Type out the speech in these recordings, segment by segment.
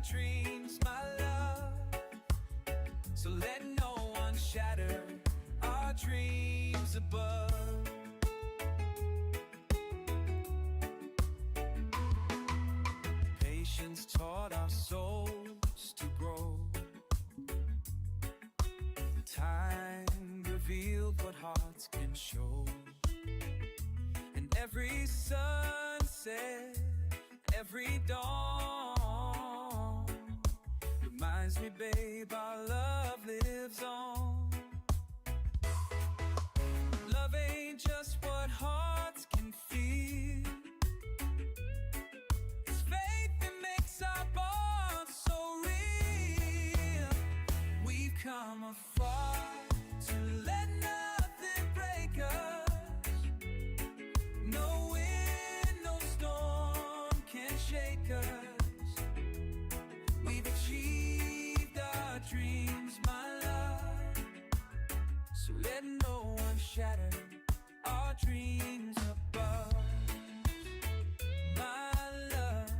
our dreams, my love. So let no one shatter our dreams above. Patience taught our souls to grow. Time revealed what hearts can show. And every sunset, every dawn reminds me, babe, our love lives on. Love ain't just what hearts can feel. It's faith that makes our bond so real. We've come afar to let nothing break us. No wind, no storm can shake us. We've achieved our dreams, my love. So let no one shatter our dreams above. My love,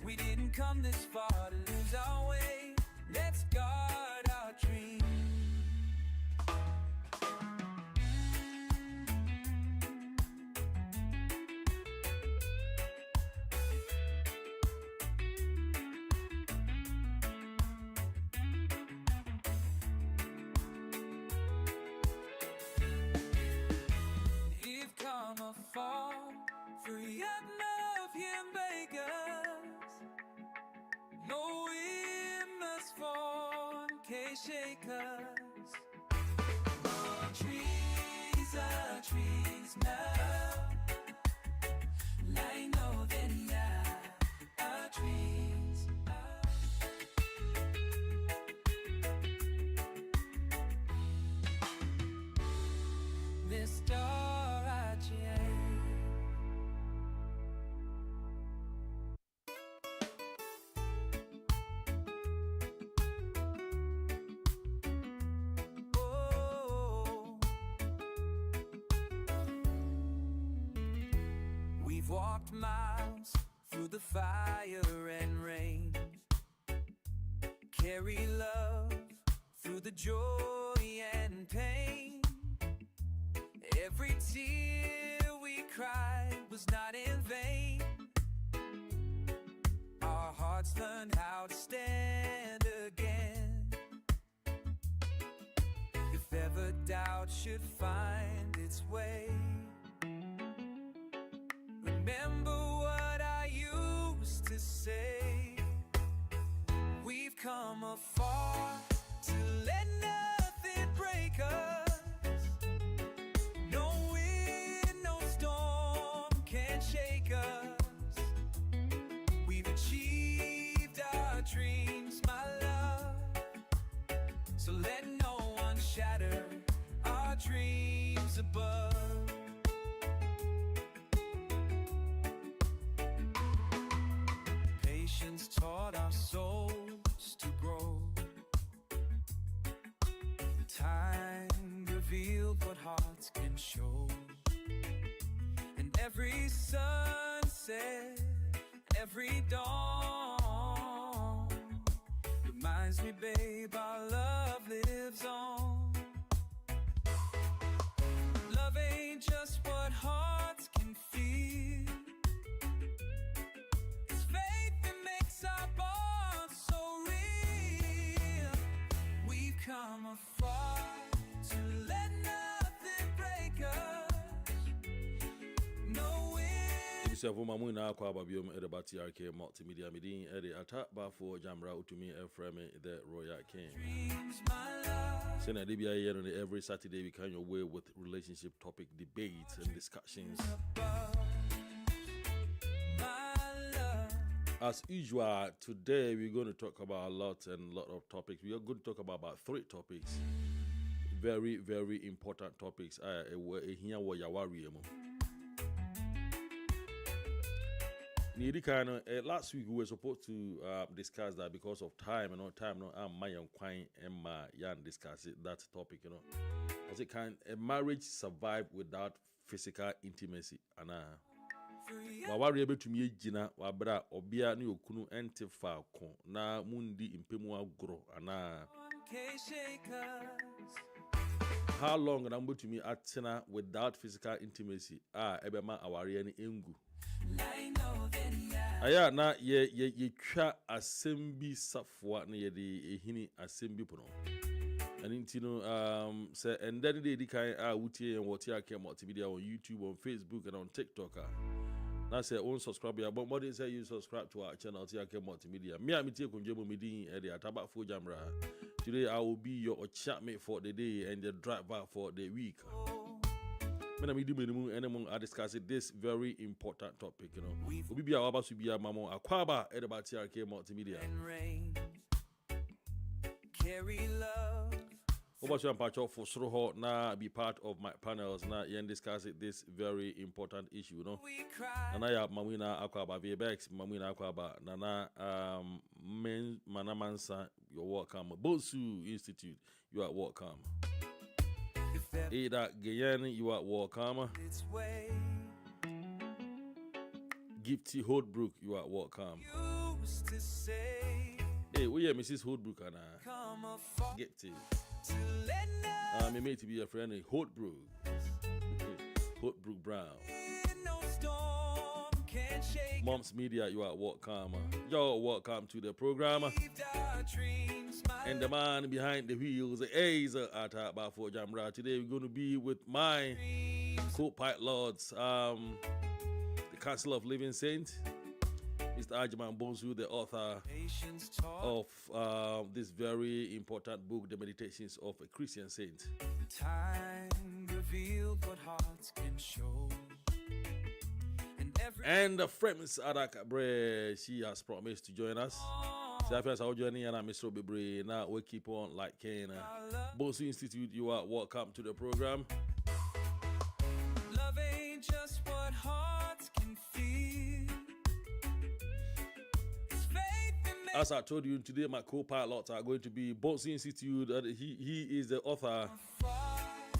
we didn't come this far to lose our way. Let's guard our dreams. We've come afar, free at love here in Vegas. No wind must fall, can't shake us. Our trees now. I know that now our dreams are. Mr. Rajiel. We've walked miles through the fire and rain. Carry love through the joy and pain. Every tear we cried was not in vain. Our hearts learned how to stand again. If ever doubt should find its way, remember what I used to say. We've come afar to let nothing break us. No wind, no storm can shake us. We've achieved our dreams, my love. So let no one shatter our dreams above. Patience taught our souls to grow. Time revealed what hearts can show. And every sunset, every dawn reminds me, babe, our love lives on. Love ain't just what hearts can feel. It's faith that makes our bond so real. We've come afar to let nothing break us. No wind. Several Mamuna Quababium Edabati RK Multimedia Medin Eddie Attack for Jamra Utumi Efreme the Royal King. Dreams, my love. Send a DBI here on every Saturday we come your way with relationship topic debates and discussions. Above. My love. As usual, today we're going to talk about a lot of topics. We are going to talk about 3 topics. Very, very important topics. Last week we were supposed to discuss that because of time and time. My young quine and my young discuss that topic. As it can a marriage survive without physical intimacy? And waware betumi agina wabra obia ne okunu ente faako na mundi impemu agro ana how long na betumi atena without physical intimacy ebema aware ne engu aya na ye twa asembi safwa na ye de ehini asembi pono and say and then they kind wutie and what here came multimedia on YouTube, on Facebook, and on TikTok. Now say own subscriber, but more than say you subscribe to our channel here came multimedia. Me am take kunjebo meeting at the Atabafo Jamra. Today I will be your chatmate for the day and the driver for the week. When I'm doing anyone I discuss this very important topic, you know. We be our to be a mamo akwaba at about here came multimedia. Carry love. Over to Ampacho for Sroho na be part of my panels na yen discuss this very important issue, you know. And I have Mamina Akwaba VBX, Mamina Akwaba, Nana Manamansa, you're welcome. Bosu Institute, you are welcome. Ada Guyane, you are welcome. Gifty Holdbrook, you are welcome. Hey, we are Mrs. Holdbrook and Gifty. Me made to be a friend of Holdbrook. Holdbrook Brown. Mom's Media, you are welcome. You're welcome to the program. And the man behind the wheels, is at Bafo Jamra. Today we're going to be with my co-pilots, the Council of Living Saints, Mr. Ajiman Bonsu, the author of this very important book, The Meditations of a Christian Saint. Time revealed what hearts can show. And the friends Adak Bre, she has promised to join us. So I will joining and I'm Mr. Bebre. Now we keep on like Kane. Bonsu Institute, you are welcome to the program. Love ain't just what hearts can feel. As I told you today, my co-pilots are going to be Bonsu Institute. He is the author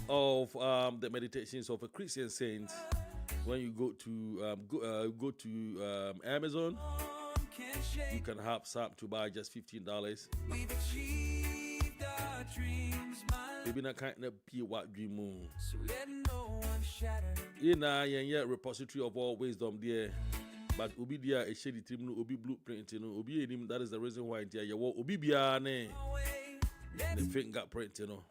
of the Meditations of a Christian Saint. When you go to Amazon, you can have some to buy just $15. Maybe not kind of be what dream moon. Yeah, repository of all wisdom there. But Obi dia a shady trim no Obi blueprint no Obi him, that is the reason why there you Obi bia ne the fingerprint no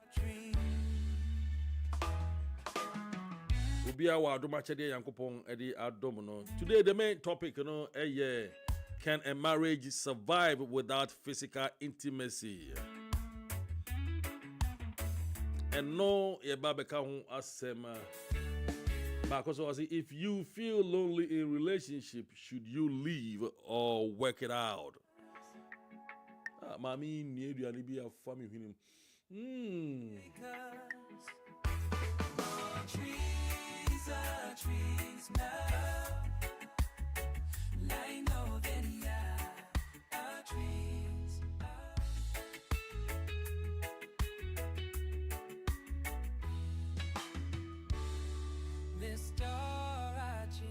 Obi awa do ma chede yankopon e di adom no. Today the main topic no can a marriage survive without physical intimacy? And no ye babeka ho asem. Because I say, if you feel lonely in relationship, should you leave or work it out? Mami, need you be a family with him. Trees now. I know that our trees Mr. Archie.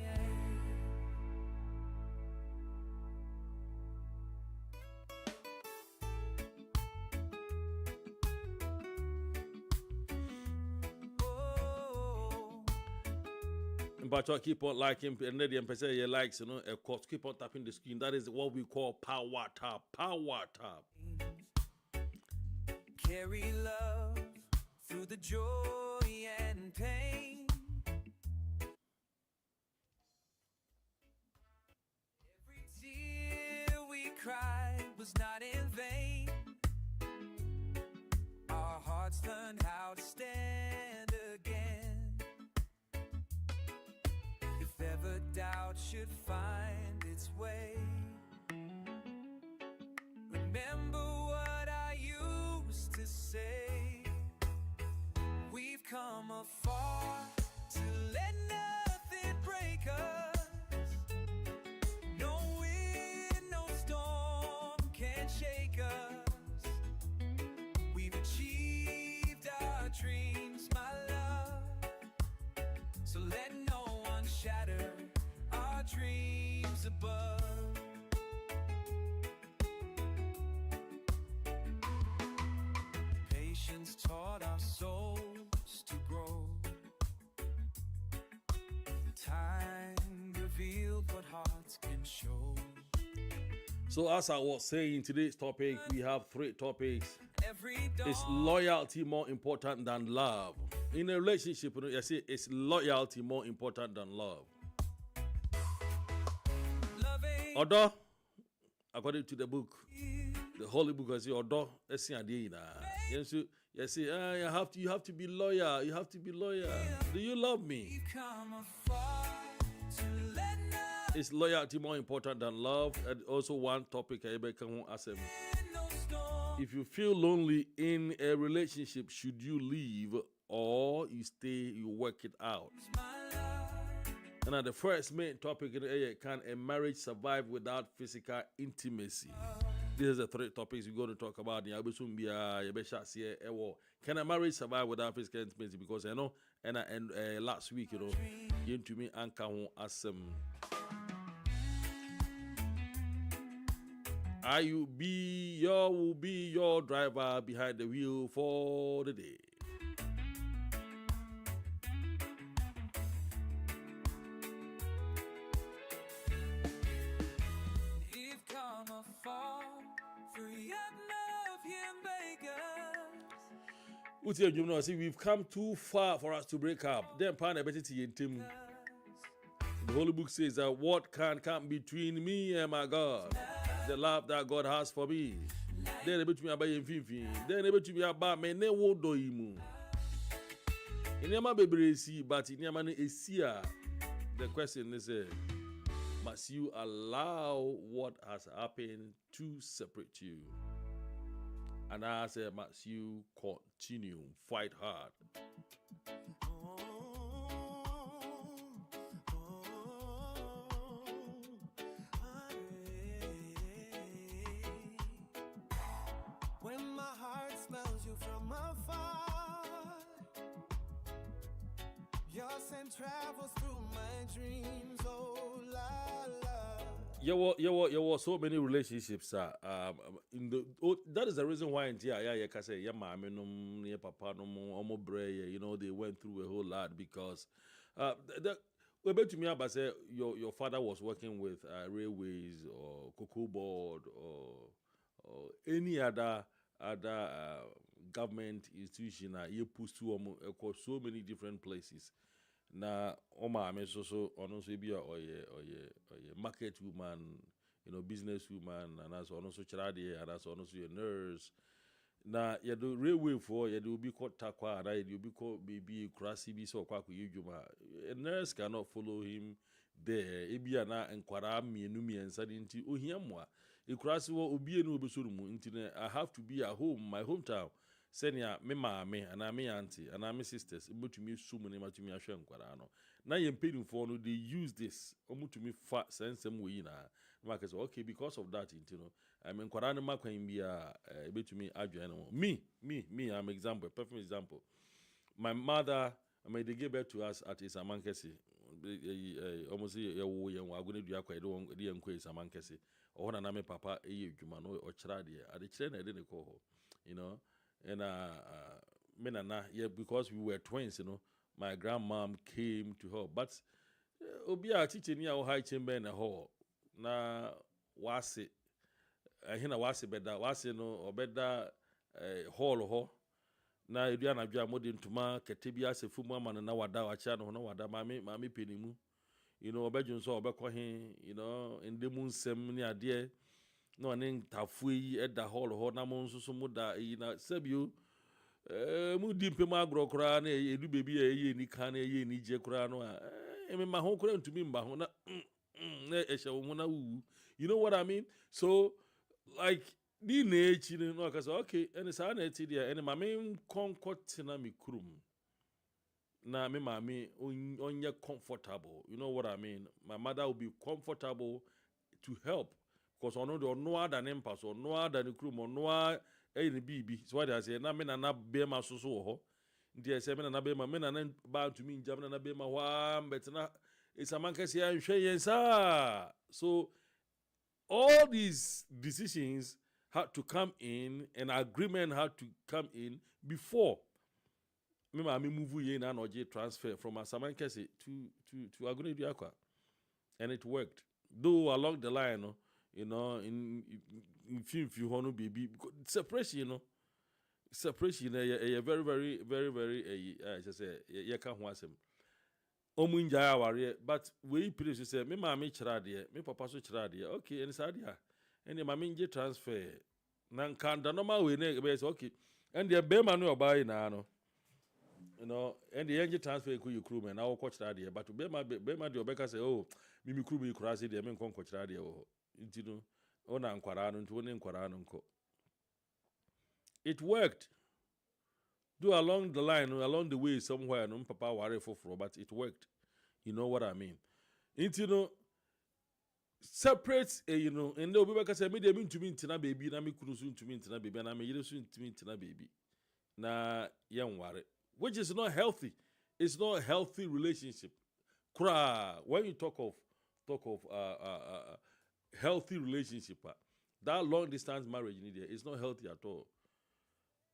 But I keep on liking and then the say likes, you know, of course, keep on tapping the screen. That is what we call power tap. Power tap. Carry love through the joy and pain. Every tear we cried was not in vain. Our hearts learned how to stand again. If ever doubt should find its way, remember what I used to say. We've come afar to let nothing break us. No wind, no storm can shake us. We've achieved our dreams, my love. So let no one shatter our dreams above. Patience taught our souls to grow. Time revealed what hearts can show. So as I was saying, today's topic, we have 3 topics. Every Is dawn, loyalty more important than love? In a relationship, you see, is loyalty more important than love? loving Although, according to the book, the Holy Book, I say, although, you have to be loyal. You have to be loyal. Do you love me? come afar to let nothing Is loyalty more important than love? And also one topic I can ask him. no storm. If you feel lonely in a relationship, should you leave or you stay, you work it out? My life, And the first main topic in the area, can a marriage survive without physical intimacy? These are the 3 topics we're going to talk about. Can a marriage survive without physical intimacy? Because I know, and last week, you to me anchor I will be your driver behind the wheel for the day. you've come afar, free up love here make us. See, we've come too far for us to break up. Then, the Holy Book says that what can come between me and my God? The love that God has for me. Then able to be about infinity. Then able to be about me. Ne wo do imu. Inyama bebre si, but inyama ne esia. The question is, must you allow what has happened to separate you? And I said, must you continue, fight hard? When my heart smells you from afar, your scent travels through my dreams. Oh la la. There were so many relationships. That is the reason why in papa they went through a whole lot because to me about say your father was working with railways or cocoa board or any other government institution. You push to across so many different places. Na oma ame so ono so bi oye market woman, business woman, and also ono so chirade, and also ono so a nurse. Na ye do railway for ye do be called takwa, and you be called baby krasi bi so kwa kuyujuma. A nurse cannot follow him there. Ebi ana enkwara mienu miensa nti ohiamwa. E krasi wo obi enu obesuru mu nti I have to be at home, my hometown. Senia me maame and me auntie and me sisters able to me sumu ne matumi ahwe nkwara no na ye mpedin for no they use this omu to me fa sensem we na market okay because of that I mean nkwara ne makwan bia able to me adwen no me I'm example perfect example. My mother they gave birth to us at Isamankesi almost ye wo ye agone dua kwa de enko Isamankesi ohona na me papa eye adwuma no o kira de ade kire na de ne ko ho and yeah, because we were twins, my grandmom came to her. But Obia teaching ya high chamber in a hall. Na was it? Hina was it better? Was it no or better hall ho? Na Idiana Jam modern to ma Ketibia se fuma man na wada wachano no wada mami penimu. Obejun so obekohin, in the moon sem near dear. No ning tafui at the hall ho na mon so muda ina sebio mu dimpe ma agro kra na edu baby ye ni kan ye ni je kra no me ma ho kra ntumi mba ho na na ehye wo na wu. You know what I mean? So like di na echi no akasa okay and sa na eti dia and ma me konkot na me krum na me ma me onye comfortable. You know what I mean? My mother will be comfortable to help. Because on no other name pass or no other crew or no any BB. So what I say, na me na be ma so ho. Dear 7 and Abema men and bound to me, Jaman and Abema, but na it's a man can say I'm sure. So all these decisions had to come in, and agreement had to come in before me move ye na transfer from Asamankese to Aguna Diakwa. And it worked. Though along the line, in few honor baby separation, separation, a very, very, very, very, I just say, you can't want him. Omunja warrior, but we please say, me mammy charadia, me papa so charadia, okay, and sadia, and the mammy transfer. Nan can the normal way, okay, and the bear man will buy now. And the engine transfer could you crewman, now coach that idea, but to be my Rebecca say, oh, Mimi crew me cross it, the men con coach radio, on Anquaran to one Quaranco. It worked. Do along the line, along the way, somewhere, no papa worry for, but it worked. You know what I mean? Separate, and the Rebecca said, me, they mean to me, Tina baby, and I me could soon to me, Tina baby, and I may soon to me, Tina baby. Na young worry. Which is not healthy. It's not a healthy relationship. When you talk of healthy relationship, that long distance marriage in India is not healthy at all.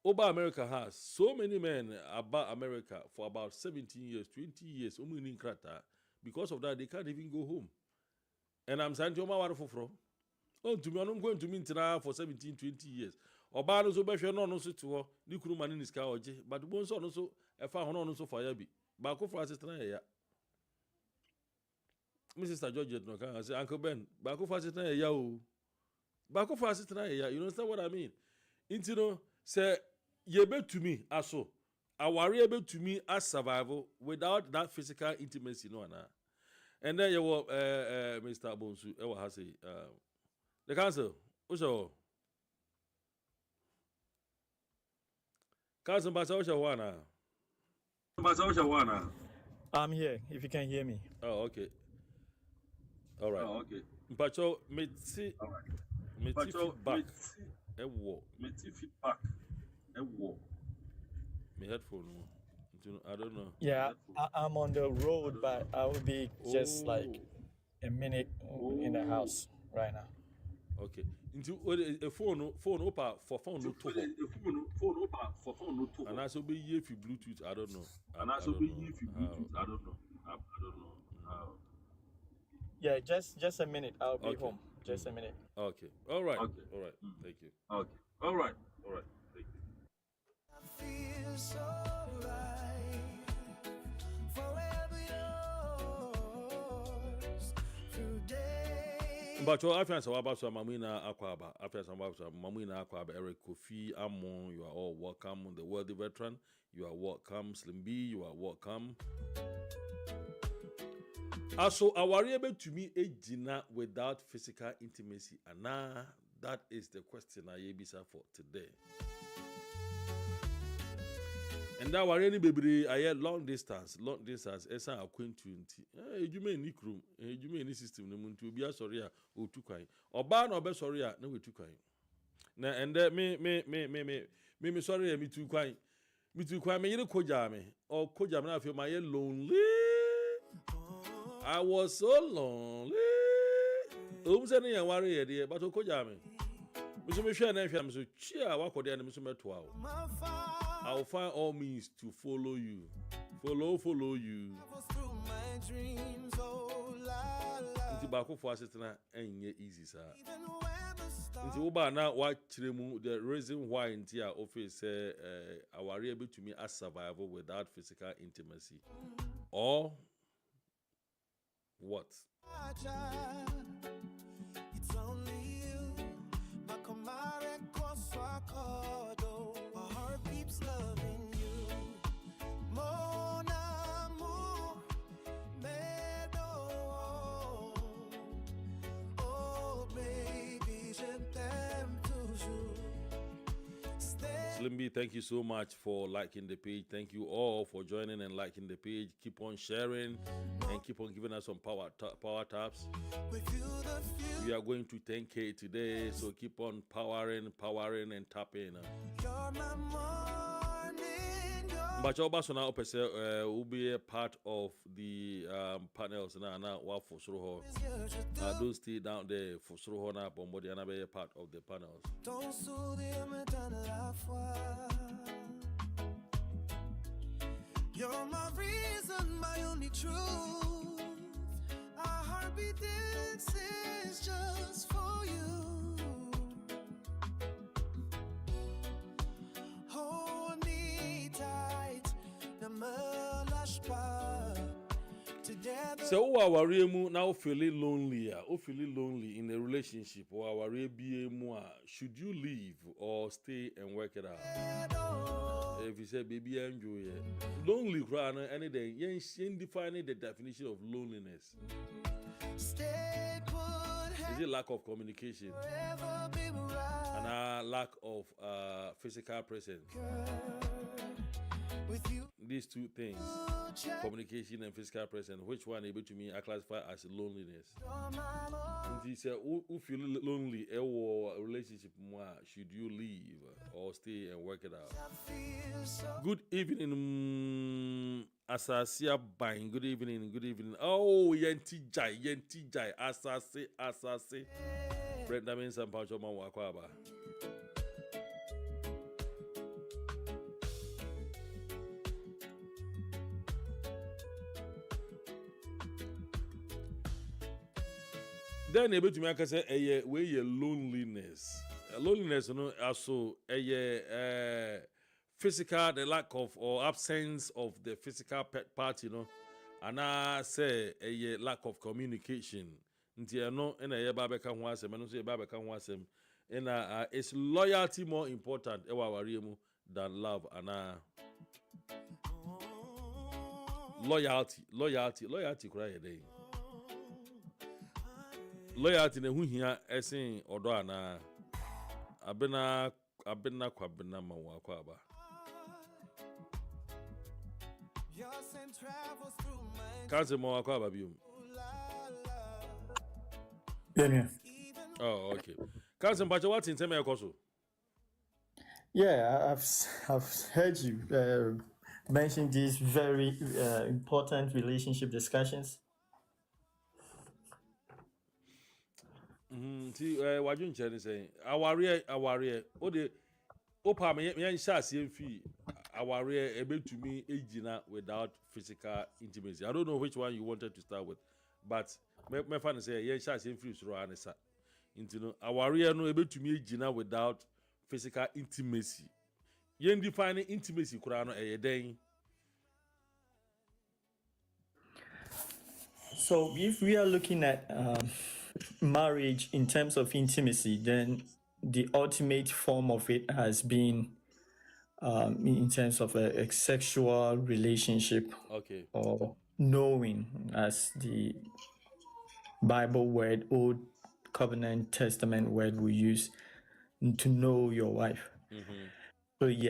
Oba America has so many men about America for about 17 years, 20 years, because of that they can't even go home. And I'm saying to you, where from? Oh, to me, I'm going to meet for 17, 20 years. Oba no so be hwe no so to ho ni kuru mane ni ska oje but bo nso no so e fa hono no so for ya bi ba ko for assistant ya Mrs. George no kan say Uncle Ben ba ko for assistant ya o ba ko for assistant ya you understand what I mean say ye be to me aso aware be to me as survival without that physical intimacy no na and then you Mr. Bonsu e wa ha say the council o Cousin Basosha Wana. I'm here, if you can hear me. Oh, okay. All right. Oh, okay. Mpacho, me feedback. Me headphone. I don't know. Yeah, I'm on the road, but I will be just like a minute in the house right now. Okay. Into a phone opa for phone no to. And I so be here if you Bluetooth, I don't know. And I so be here if you Bluetooth, I don't know. Yeah, just a minute. I'll be home. Just a minute. Okay. All right. Okay. All right. Thank you. Okay. All right. All right. Thank you. I feel so right, forever yours, through day. But your affiance about Mamina Aquaba, affiance about Mamina Aquaba, Eric Kofi, Amon, you are all welcome. The worthy veteran, you are welcome. Slim B, you are welcome. Also, are able to me a dinner without physical intimacy? And now that is the question I bisa for today. And that were any baby, I had long distance, as I acquaintance. You may need room, you may need system, the moon to be a sorry or too kind. Or ban or best sorry, no way too kind. Now, and that me sorry, me too kind. Me too kind, me you kojame, or kojame, I feel my lonely. I was so lonely. Sending a warrior, dear, but kojame. Mr. Michelle, and I'm so cheer, walk with the enemy. I'll find all means to follow you. Follow you. Into Baku for assistant ain't easy, sir. Into Uba now, what the reason why in your office are able to me as survival without physical intimacy. Or what? It's only you, my comare my heart keeps loving you. Mon amour, oh baby, je t'aime toujours. Slim B, thank you so much for liking the page. Thank you all for joining and liking the page. Keep on sharing and keep on giving us some power taps. We are going to 10K today, so keep on powering and tapping. You're my morning, you're But your boss now will be a part of the panels now what for sure don't stay down there for sure na bombo and be a part of the panels. You're my reason, my only truth. Our heartbeat dances just for you. Hold me tight, the melashpa. Together. So our mu now feeling lonely, in a relationship or our should you leave or stay and work it out? If you say baby enjoy it. Lonely crying any day, you ain't defining the definition of loneliness. Stay put, Is it lack of communication forever be right and lack of physical presence? with you. These two things, communication and physical presence, which one able to me I classify as loneliness? And he said, who feel lonely or relationship more, should you leave or stay and work it out? Good evening, Asasia Bang. Good evening. Oh, Yenti Jai, Asase. Brenda means some pouch of my wakwaba. Then able to make us say a loneliness. Loneliness, also a physical, the lack of or absence of the physical part, and I say a lack of communication. No, and a babeka wasem, and also a babeka wasem. And is loyalty more important than love? And loyalty, cry a day. Loyalty ne huhia esen odo ana abena kwabena mawakwa ba. Kanse mawakwa ba biom. Yeah. Oh, okay. Kanse mpacho what in teme ekoso? Yeah, I've heard you mention these very important relationship discussions. See, what you saying? Aware. Opa me yan sha asem fi aware able to me ejina without physical intimacy. I don't know which one you wanted to start with, but me fan say yan sha asem fi suro anisa. Aware no able to me ejina without physical intimacy. Yen define intimacy kura no den. So if we are looking at marriage in terms of intimacy, then the ultimate form of it has been in terms of a sexual relationship, Okay. or knowing, as the Bible word, Old Covenant Testament word we use, to know your wife.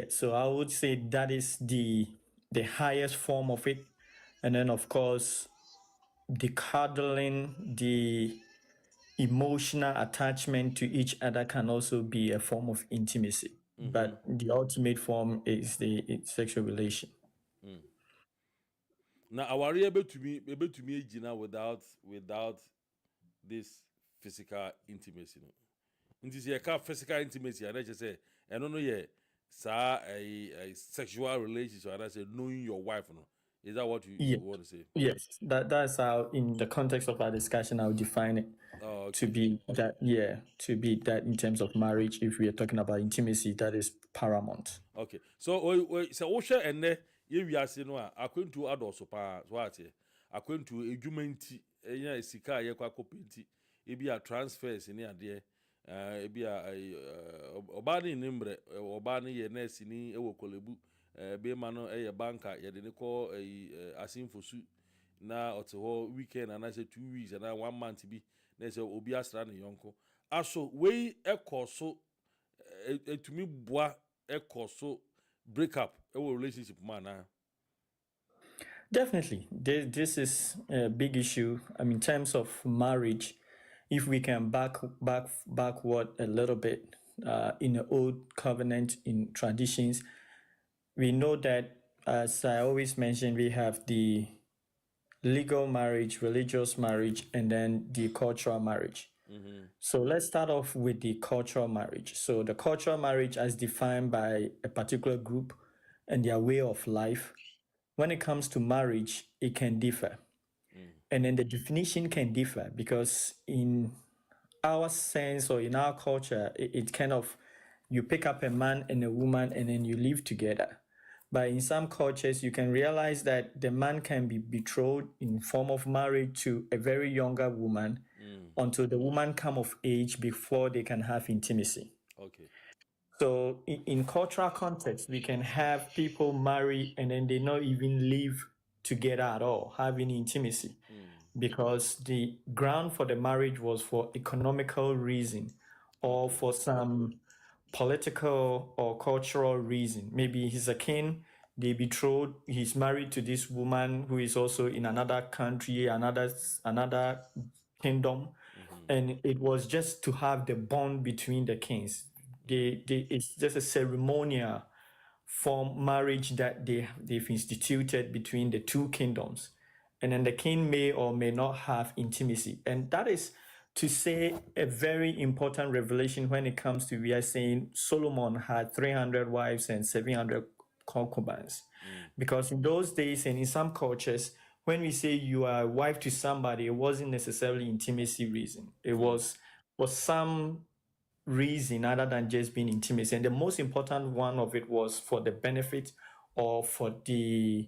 So I would say that is the highest form of it. And then of course the cuddling, the emotional attachment to each other can also be a form of intimacy. But the ultimate form is the sexual relation. Now, are you able to me Gina without this physical intimacy? No? It is a physical intimacy, and I just say, I don't know yet. A sexual relationship, and I say knowing your wife. No, is that what you want to say? Yes, that's how, in the context of our discussion, I would define it to be that. Yeah, to be that in terms of marriage. If we are talking about intimacy, that is paramount. Okay, so Osha and we are saying according to adults, according to a jumenti, a sika, a quapinti, it be a transfers in there. It be a Obani nimbre, Obani ye nesini, ewo kolebu, be mano a banker, ye didn't call a asim for suit. Now it's a whole weekend, and I said 2 weeks, and I 1 month to be. There's a Obiastra and Yonko. Also, way a course so to me, bois a course so break up a relationship, man. Definitely, this is a big issue. I mean, in terms of marriage, if we can backward a little bit in the old covenant, in traditions, we know that as I always mention, we have the legal marriage, religious marriage, and then the cultural marriage. So let's start off with the cultural marriage. So the cultural marriage, as defined by a particular group and their way of life, when it comes to marriage, it can differ. And then the definition can differ because in our sense or in our culture, it kind of, you pick up a man and a woman and then you live together. But in some cultures, you can realize that the man can be betrothed in form of marriage to a very younger woman until the woman come of age before they can have intimacy. Okay. So in cultural context, we can have people marry and then they not even live together at all, having intimacy, because the ground for the marriage was for economical reason or for some political or cultural reason. Maybe he's a king, they betrothed, he's married to this woman who is also in another country, another kingdom, and it was just to have the bond between the kings. It's just a ceremonial form marriage that they've instituted between the two kingdoms, and then the king may or may not have intimacy, and that is to say a very important revelation when it comes to, we are saying Solomon had 300 wives and 700 concubines. Because in those days and in some cultures, when we say you are a wife to somebody, it wasn't necessarily intimacy reason. It was for some reason other than just being intimacy. And the most important one of it was for the benefit or for the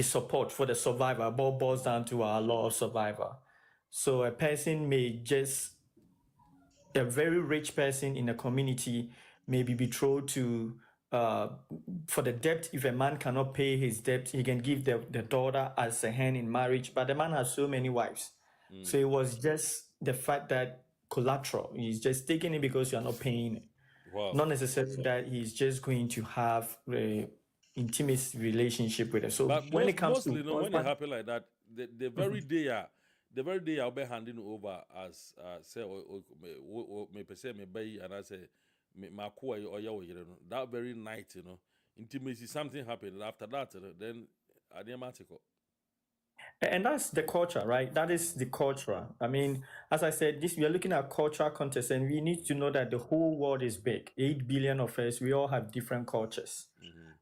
support for the survivor. It all boils down to our law of survivor. So a person may just, a very rich person in a community may be betrothed to, for the debt, if a man cannot pay his debt, he can give the daughter as a hand in marriage, but the man has so many wives. So it was just the fact that collateral, he's just taking it because you're not paying it. Wow. Not necessarily that he's just going to have a intimate relationship with her. So But when it comes mostly, to when it happen like that, the very day, the very day I'll be handing over as say me per se me buy and I say my ko or your that very night, intimacy, something happened. After that, then adiamatico. And that's the culture, right? That is the culture. I mean, as I said, we are looking at cultural context, and we need to know that the whole world is big. 8 billion of us, we all have different cultures.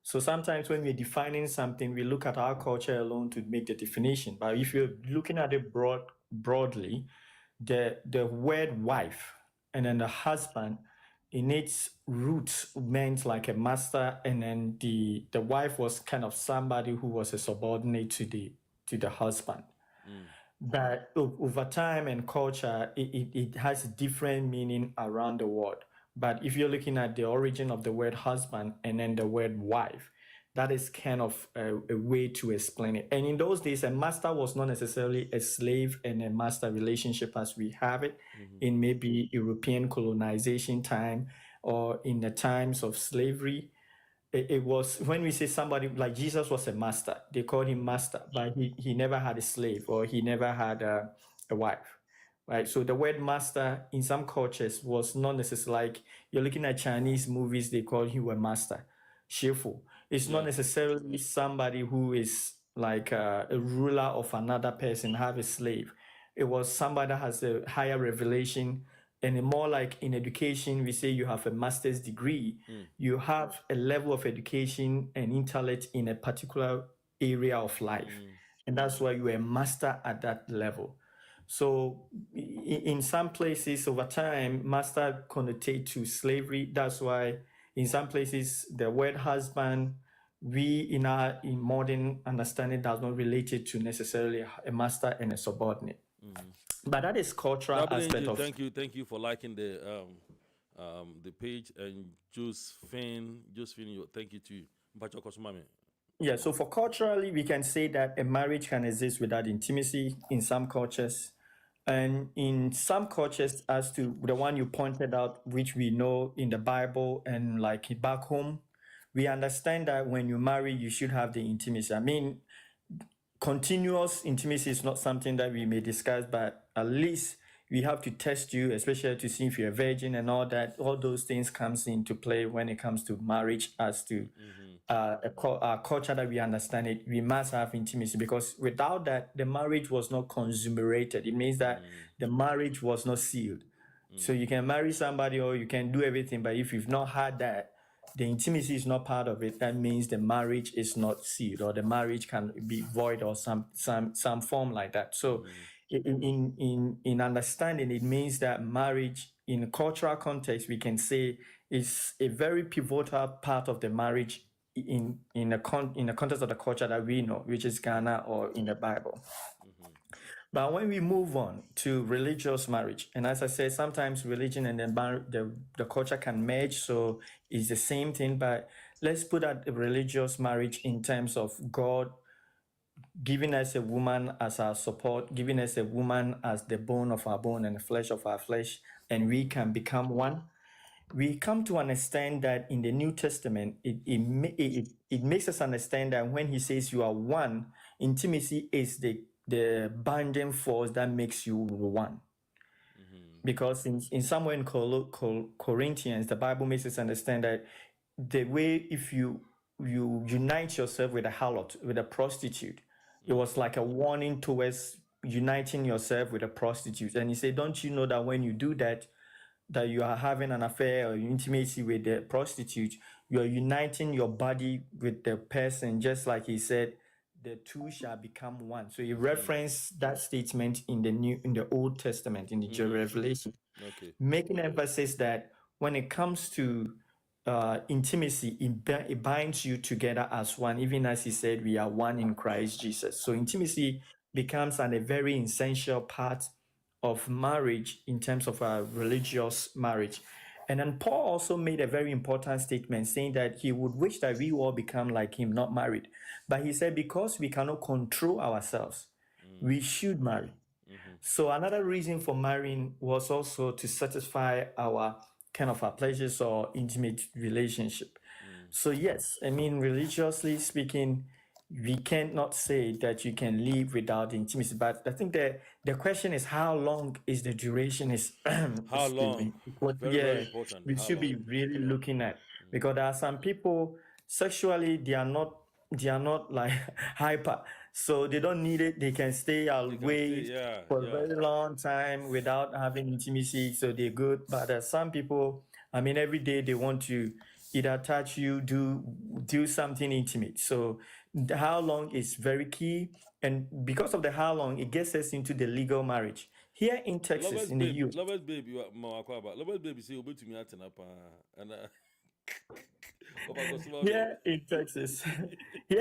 So sometimes when we're defining something, we look at our culture alone to make the definition. But if you're looking at it broadly, the word wife and then the husband, in its roots, meant like a master, and then the wife was kind of somebody who was a subordinate to the husband. But over time and culture, it has different meaning around the world. But if you're looking at the origin of the word husband and then the word wife, that is kind of a way to explain it. And in those days, a master was not necessarily a slave and a master relationship as we have it in maybe European colonization time or in the times of slavery. It was, when we say somebody like Jesus was a master, they called him master, but he never had a slave or he never had a wife. Right, so the word master in some cultures was not necessarily, like you're looking at Chinese movies, they call him a master, Shifu. It's not necessarily somebody who is like a ruler of another person, have a slave. It was somebody that has a higher revelation, and more like in education, we say you have a master's degree. You have a level of education and intellect in a particular area of life, and that's why you're a master at that level. So in some places over time, master connotate to slavery. That's why in some places the word husband, in modern understanding, does not relate it to necessarily a master and a subordinate. But that is cultural aspect of. Thank you for liking the page, and Josephine, thank you to you. Yeah, so for culturally, we can say that a marriage can exist without intimacy in some cultures. And in some cultures, as to the one you pointed out, which we know in the Bible and like back home, we understand that when you marry, you should have the intimacy. I mean, continuous intimacy is not something that we may discuss, but at least we have to test you, especially to see if you're a virgin and all that. All those things comes into play when it comes to marriage, as to a culture that we understand it, we must have intimacy, because without that, the marriage was not consummated. It means that the marriage was not sealed. So you can marry somebody or you can do everything, but if you've not had that, the intimacy is not part of it. That means the marriage is not sealed, or the marriage can be void, or some form like that. So in understanding, it means that marriage in a cultural context, we can say, is a very pivotal part of the marriage in the context of the culture that we know, which is Ghana or in the Bible. But when we move on to religious marriage, and as I said, sometimes religion and the culture can merge, so it's the same thing. But let's put out religious marriage in terms of God giving us a woman as our support, giving us a woman as the bone of our bone and the flesh of our flesh, and we can become one. We come to understand that in the New Testament, it makes us understand that when he says you are one, intimacy is the binding force that makes you one. Because in somewhere in Corinthians, the Bible makes us understand that the way if you unite yourself with a harlot, with a prostitute, it was like a warning towards uniting yourself with a prostitute. And he said, don't you know that when you do that you are having an affair or intimacy with the prostitute, you are uniting your body with the person, just like he said, the two shall become one. So he referenced that statement in the Old Testament, in the Revelation, making emphasis that when it comes to intimacy, it binds you together as one, even as he said, we are one in Christ Jesus. So intimacy becomes a very essential part of marriage in terms of a religious marriage. And then Paul also made a very important statement saying that he would wish that we all become like him, not married. But he said, because we cannot control ourselves, we should marry. So another reason for marrying was also to satisfy our kind of our pleasures or intimate relationship. So yes, I mean, religiously speaking, we cannot say that you can live without intimacy. But I think the question is, how long is the duration? Is How long? Very important. We should be really looking at, because there are some people sexually they are not like hyper, so they don't need it. They can stay away for a very long time without having intimacy, so they're good. But there are some people, I mean, every day they want to either touch you, do something intimate. So how long is very key, and because of the how long, it gets us into the legal marriage here in Texas, Lovers in the U. Lovers baby, lovers baby say obi to me at and Here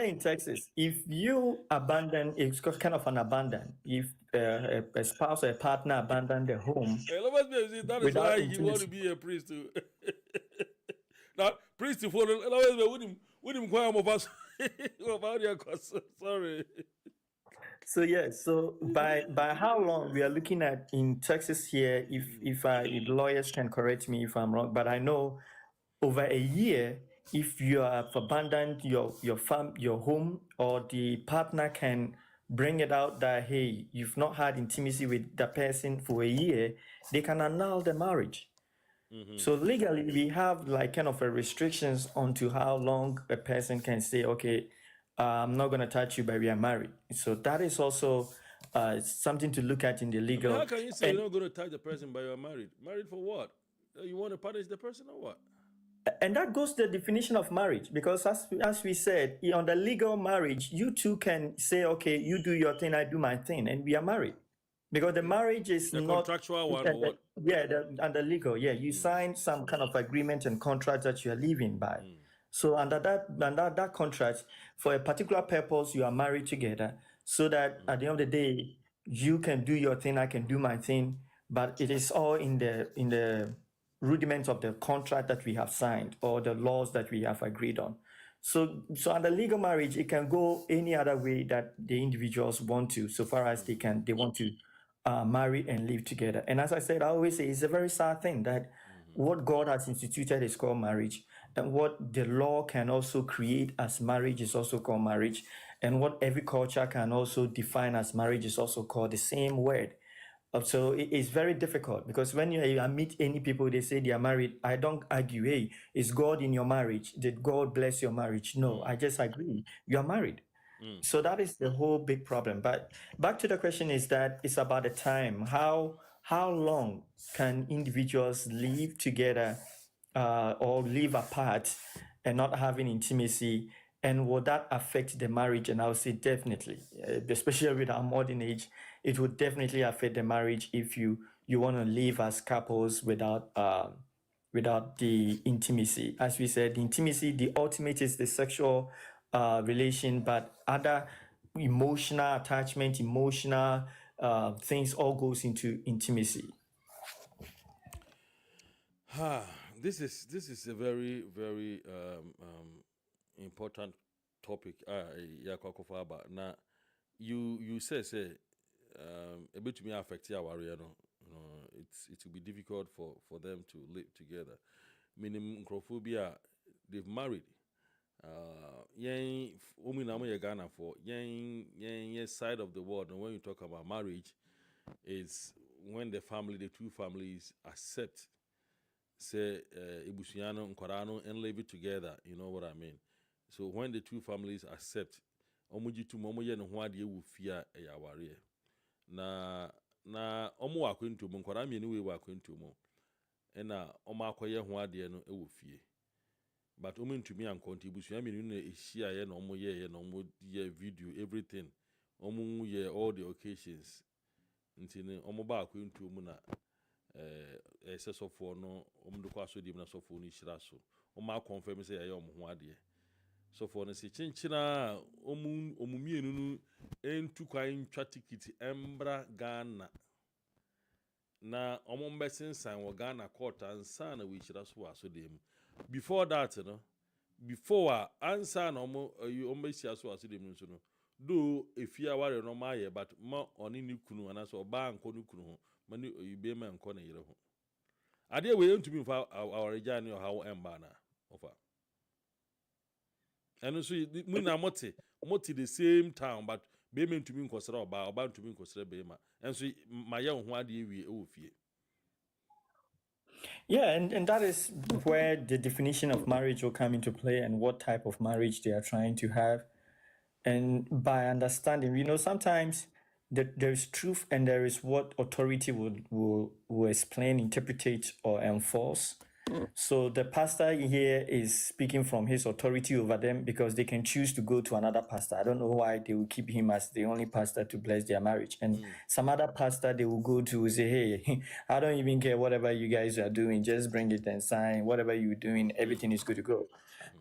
in Texas, if you abandon, it's kind of an abandon. If a spouse or a partner abandon the home, lovers baby, that is why you want to be a priest too. Now, priest for lovers baby, wouldn't quite more pass. Sorry. So yes, so by how long we are looking at in Texas here, if lawyers can correct me if I'm wrong, but I know over a year, if you have abandoned your home, or the partner can bring it out that, hey, you've not had intimacy with the person for a year, they can annul the marriage. So legally, we have like kind of a restrictions onto how long a person can say, okay, I'm not going to touch you, but we are married. So that is also something to look at in the legal. How can you say you're not going to touch the person, but you're married? Married for what? You want to punish the person or what? And that goes to the definition of marriage, because as we said, on the legal marriage, you two can say, okay, you do your thing, I do my thing, and we are married. Because the marriage is the not contractual one, or what? Under legal, you sign some kind of agreement and contract that you are living by. So under that contract, for a particular purpose, you are married together, so that at the end of the day, you can do your thing, I can do my thing, but it is all in the rudiments of the contract that we have signed, or the laws that we have agreed on. So under legal marriage, it can go any other way that the individuals want to, so far as they want to marry and live together. And as I said, I always say it's a very sad thing that what God has instituted is called marriage, and what the law can also create as marriage is also called marriage, and what every culture can also define as marriage is also called the same word. So it's very difficult because when I meet any people, they say they are married. I don't argue. Hey, is God in your marriage? Did God bless your marriage? No, I just agree. You are married. So that is the whole big problem. But back to the question is that it's about the time. How long can individuals live together or live apart and not having intimacy? And will that affect the marriage? And I would say definitely, especially with our modern age, it would definitely affect the marriage if you want to live as couples without the intimacy. As we said, the intimacy, the ultimate is the sexual relation, but other emotional attachment, emotional things all goes into intimacy. This is a very very important topic. Now you say a bit to me affect our you know it will be difficult for them to live together. Meaning microphobia, they've married. Yen women are Ghana for yen side of the world, and when you talk about marriage, is when the two families accept say Ibusiano and Korano and live it together, you know what I mean? So when the two families accept, omuji to momo yen ho ade wu fia e yaware. Na omo akwentu mo Nkora mi ni we akwentu mo. Na omo akoye ho ade no e wo fie. But omo ntumi ankonti Ibusiano mi ni na ehia ye na omo ye na omo ye video everything. Omo ye all the occasions. Ntini omo ba akwentu mo na for no do kwaso di na so for ni shira so ma confirm say ya ho ade so for no se chinchina omumienu nu entu kwan twa ticket embra Ghana na mbɛsensan wɔ Ghana court ansa na we shira so aso dem before that no before ansa na mbɛsia so aso dem so no do efia ware no ma ye but ma oni ni kunu anaso oba anko ni kunu ho mani oyube ma anko na yere ho ade we ntumi fa our journey or how emba na ofa and so mu na moti the same town but be me ntumi nkosera oba ntumi nkosera be ma and so ma ye ho ade wi e wo fie. Yeah, and that is where the definition of marriage will come into play and what type of marriage they are trying to have. And by understanding, sometimes there is truth and there is what authority will explain, interpret, or enforce. So the pastor here is speaking from his authority over them because they can choose to go to another pastor. I don't know why they will keep him as the only pastor to bless their marriage. And some other pastor they will go to say, hey, I don't even care whatever you guys are doing. Just bring it and sign. Whatever you're doing, everything is good to go.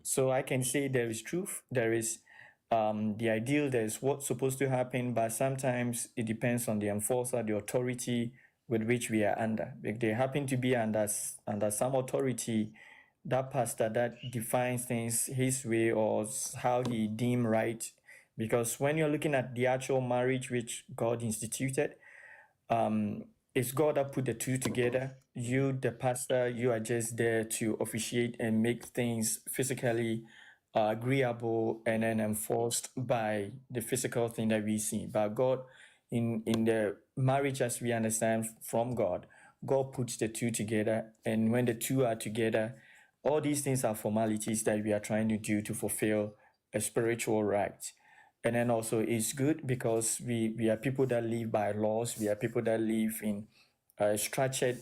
So I can say there is truth. There is the ideal, there's what's supposed to happen, but sometimes it depends on the enforcer, the authority with which we are under. If they happen to be under some authority, that pastor that defines things his way or how he deem right. Because when you're looking at the actual marriage which God instituted, it's God that put the two together. You, the pastor, you are just there to officiate and make things physically agreeable and then enforced by the physical thing that we see. But God, in the marriage as we understand from God puts the two together, and when the two are together, all these things are formalities that we are trying to do to fulfill a spiritual right. And then also it's good because we are people that live by laws. We are people that live in a structured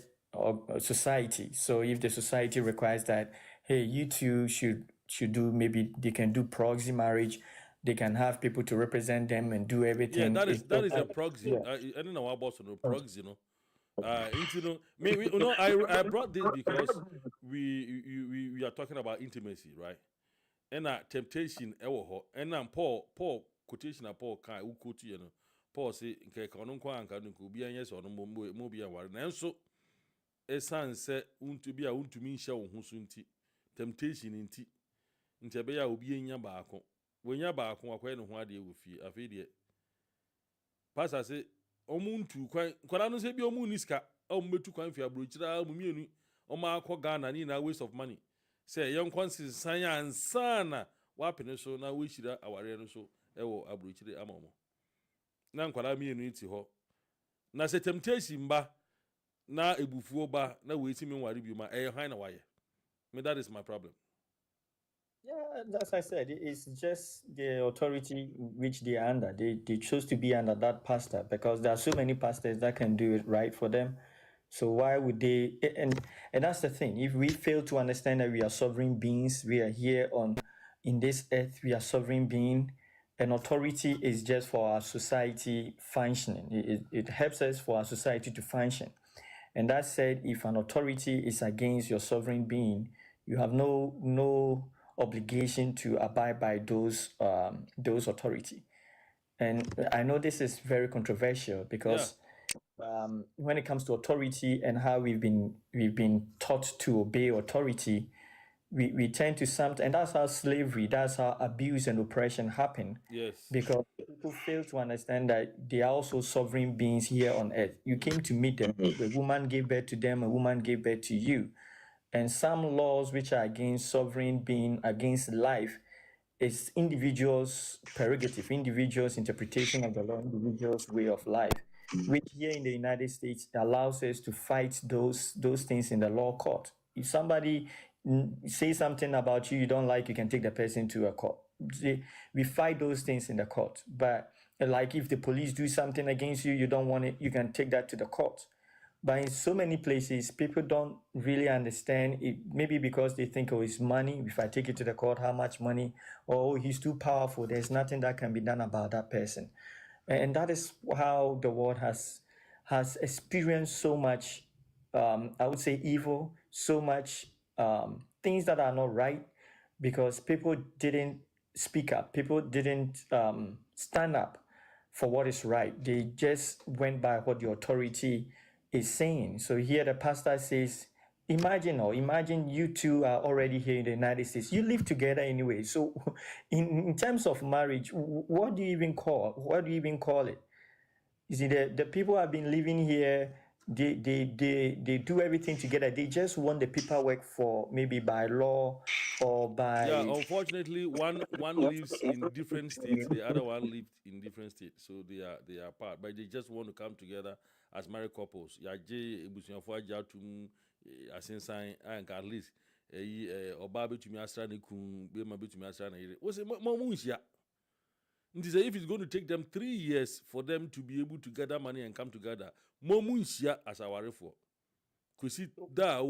society. So if the society requires that, hey, you two should do, maybe they can do proxy marriage. They can have people to represent them and do everything. Yeah, that is a proxy. Yeah. I don't know what about proxy, I brought this because we are talking about intimacy, right? And temptation, and Paul quotation Paul kai ukotu you know. Paul say nke ka ono kwa anka no ko bia yes ono mo bia ware. Nanso esan se untumi nhye wo ho so nti temptation nti be ya obi enya baako wenya baako akoye no ho ade wo fie afi de pastor say omuntu kwan kwara no se bi omu niska omumetu kwan fi abrochira omumienu akọ Ghana ni na waste of money say yon konsisan ansana wapene so na wechira aware no so ewo abrochire amamo na nkwara mienu iti ho Na se temptation ba na ebufuo ba na weiti me ware bi ma hwan na waye. Me that is my problem. Yeah, as I said, it's just the authority which they are under. They chose to be under that pastor because there are so many pastors that can do it right for them. So why would they? And that's the thing. If we fail to understand that we are sovereign beings, we are here in this earth, we are sovereign being. And authority is just for our society functioning. It helps us for our society to function. And that said, if an authority is against your sovereign being, you have no obligation to abide by those authority. And I know this is very controversial because when it comes to authority and how we've been taught to obey authority, we tend to something, and that's how slavery, that's how abuse and oppression happen. Yes. Because people fail to understand that they are also sovereign beings here on earth. You came to meet them. A woman gave birth to them, a woman gave birth to you. And some laws which are against sovereign being, against life, is individuals' prerogative, individuals' interpretation of the law, individuals' way of life, which here in the United States allows us to fight those things in the law court. If somebody says something about you don't like, you can take the person to a court. We fight those things in the court. But like if the police do something against you, you don't want it, you can take that to the court. But in so many places, people don't really understand it, maybe because they think, oh, it's money. If I take it to the court, how much money? Oh, he's too powerful. There's nothing that can be done about that person. And that is how the world has experienced so much, I would say, evil, so much things that are not right, because people didn't speak up. People didn't stand up for what is right. They just went by what the authority is saying. So here the pastor says, imagine you two are already here in the United States. You live together anyway. So in terms of marriage, what do you even call it? You see, the people have been living here, they do everything together. They just want the paperwork for maybe by law or by... Yeah, unfortunately, one lives in different states, the other one lives in different states. So they are apart, but they just want to come together as married couples. Yaje ebusuafo aja tum asensan and at least oba betumi asra ne kun be ma betumi asra na yire. Wo say mo nhia. If it's going to take them 3 years for them to be able to gather money and come together, mo nhia as awarefo. Kusi da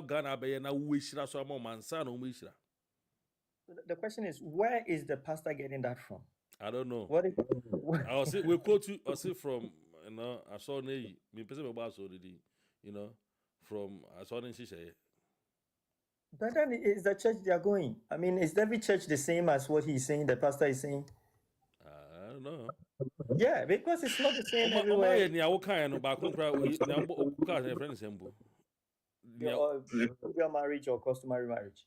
Ghana be na uishira so ama mansa na uishira. The question is, where is the pastor getting that from? I don't know. What is I'll say we quote you. I'll say from I saw me person about so from I saw But then is the church they are going? I mean, is every church the same as what he's saying, the pastor is saying? I don't know. Yeah, because it's not the same everywhere. Your marriage or customary marriage.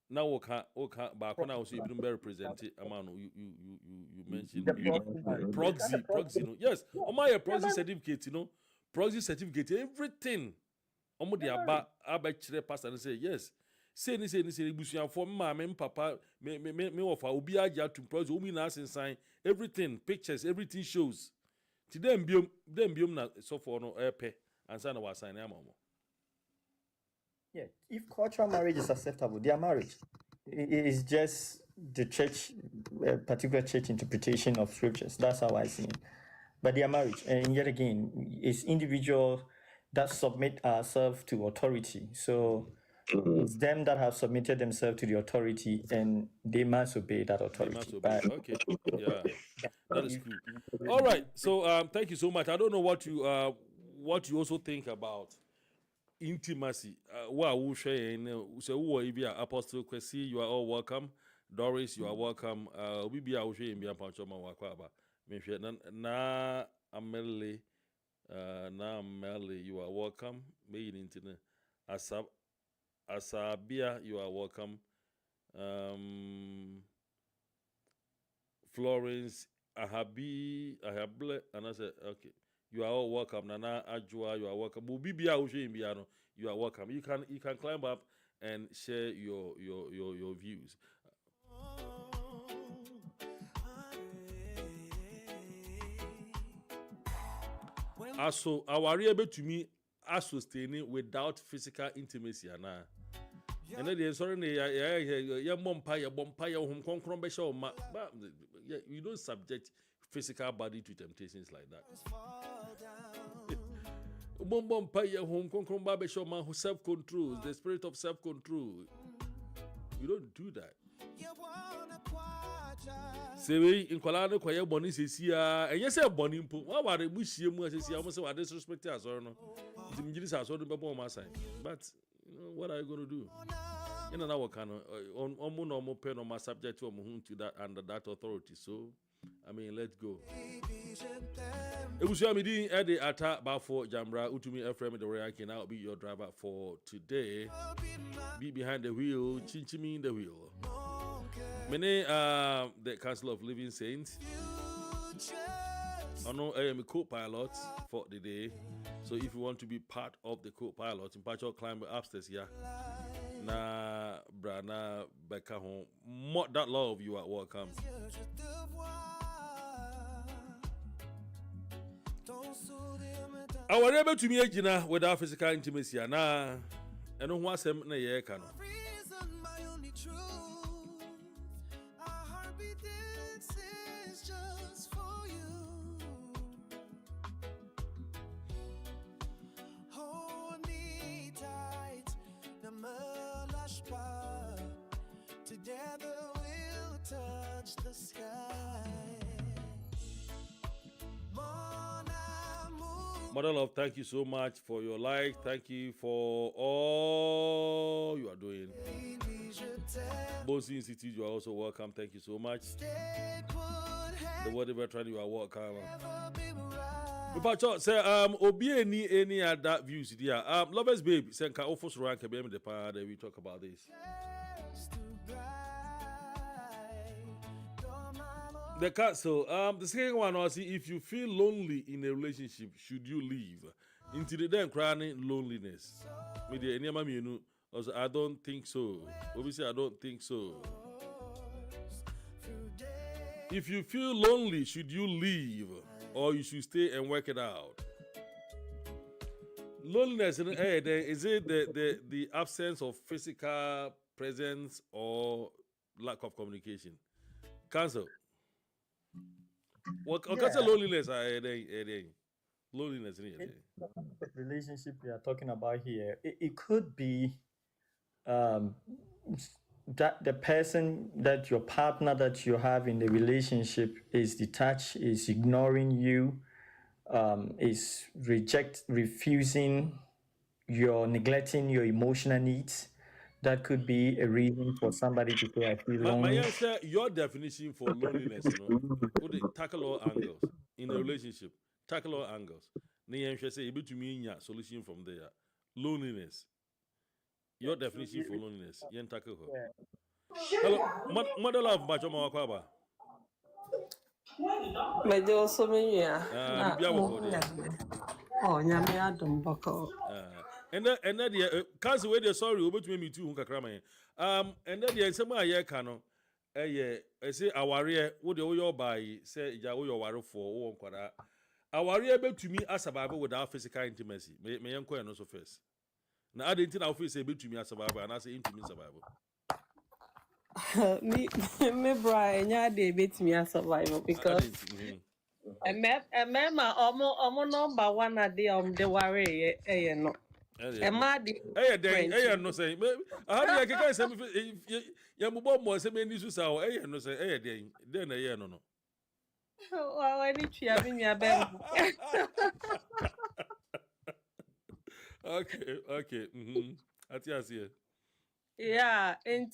Now back now also you represent amount you mentioned proxy no. Yes, my proxy certificate, proxy certificate, everything. The aba chire pastor and say yes. Say busuan for mama papa me offer obi aja to proxy omi na sign everything, pictures, everything shows. To them biom na so for no pay and sign our sign am. Yeah, if cultural marriage is acceptable, their marriage it is just the church, particular church interpretation of scriptures. That's how I see it. But their marriage, and yet again, it's individuals that submit ourselves to authority. So it's them that have submitted themselves to the authority, and they must obey that authority. Okay, yeah, that is cool. All right, so thank you so much. I don't know what you also think about intimacy. Wow, so Apostle Kwesi, you are all welcome. Doris, you are welcome. We be out here in Biampachoma Wakwaba. Na Ameli, you are welcome. May in internet. Asabia, you are welcome. Florence, Ahabi, and I said, okay. You are all welcome. Nana Ajua, you are welcome. Bubibia Ushe you are welcome. You can climb up and share your views. aso aware betumi sustain without physical intimacy ana and then sorry ya bompa ya hom konkron be show ma you don't subject physical body to temptations like that. Bompa ya hom konkron ba be show ma self control, the spirit of self control. You don't do that. Say in Colorado, Quaya Bonnie Sia, and yes, a bonnie put. What are the bushie mu as I almost what disrespect us or no? The Mjis are sort of my sign. But you know, what are you going to do? In an hour can on normal pen on my subject to to that under that authority. So, I mean, let's go. It was Yamidi Eddie Atta Bafo Jambra Utumi Ephraim the way I can now be your driver for today. Be behind the wheel, chinchimi in the wheel. Many the Council of Living Saints. I know I am a co-pilot for the day. So if you want to be part of the co-pilot, in Pacho climb upstairs here. Na Brana Becca home. That love you are welcome. I was able to meet Gina without physical intimacy. And I don't want some na ye can. Together we'll touch the sky. Mother Love, thank you so much for your like. Thank you for all you are doing. Bossy Institute, you are also welcome. Thank you so much. The word veteran, you are welcome. But say obi any other views there. Lovers babe, say can offer rank be the part that we talk about this. The castle. The second one was if you feel lonely in a relationship, should you leave? Into the then crying loneliness. Media any mama you also I don't think so. Obviously I don't think so. If you feel lonely, should you leave or you should stay and work it out? Loneliness is it the absence of physical presence or lack of communication? Cancel. What kind of loneliness are they? Loneliness in the relationship we are talking about here, it could be that the person that your partner that you have in the relationship is detached, is ignoring you, is refusing neglecting your emotional needs. That could be a reason for somebody to say, I feel lonely. My answer, your definition for loneliness, tackle all angles in a relationship. Tackle all angles. Say, able to mean solution from there. Loneliness. Your definition for loneliness. Yen tackle her. Hello, Mother Love, Bachoma Wakwaba. But also me, oh, Yamia Dumboko. And then the council where they sorry over to me too, Hunkakrama. And then the same year cano. I say our rear would you buy say Yawo your warrior for one quarter. Our rear able to me as a Bible without physical intimacy. May uncle and also first. Now I didn't think our face able to me as a Bible and I say intimate survival. Me Brian, yeah, they beat me as survival because I remember almost number one a day the worry, no. No say. I can't say you move more say many to sow. No say, then a year no. Oh, I need to have in your bed. Okay. Atias here. Yeah, and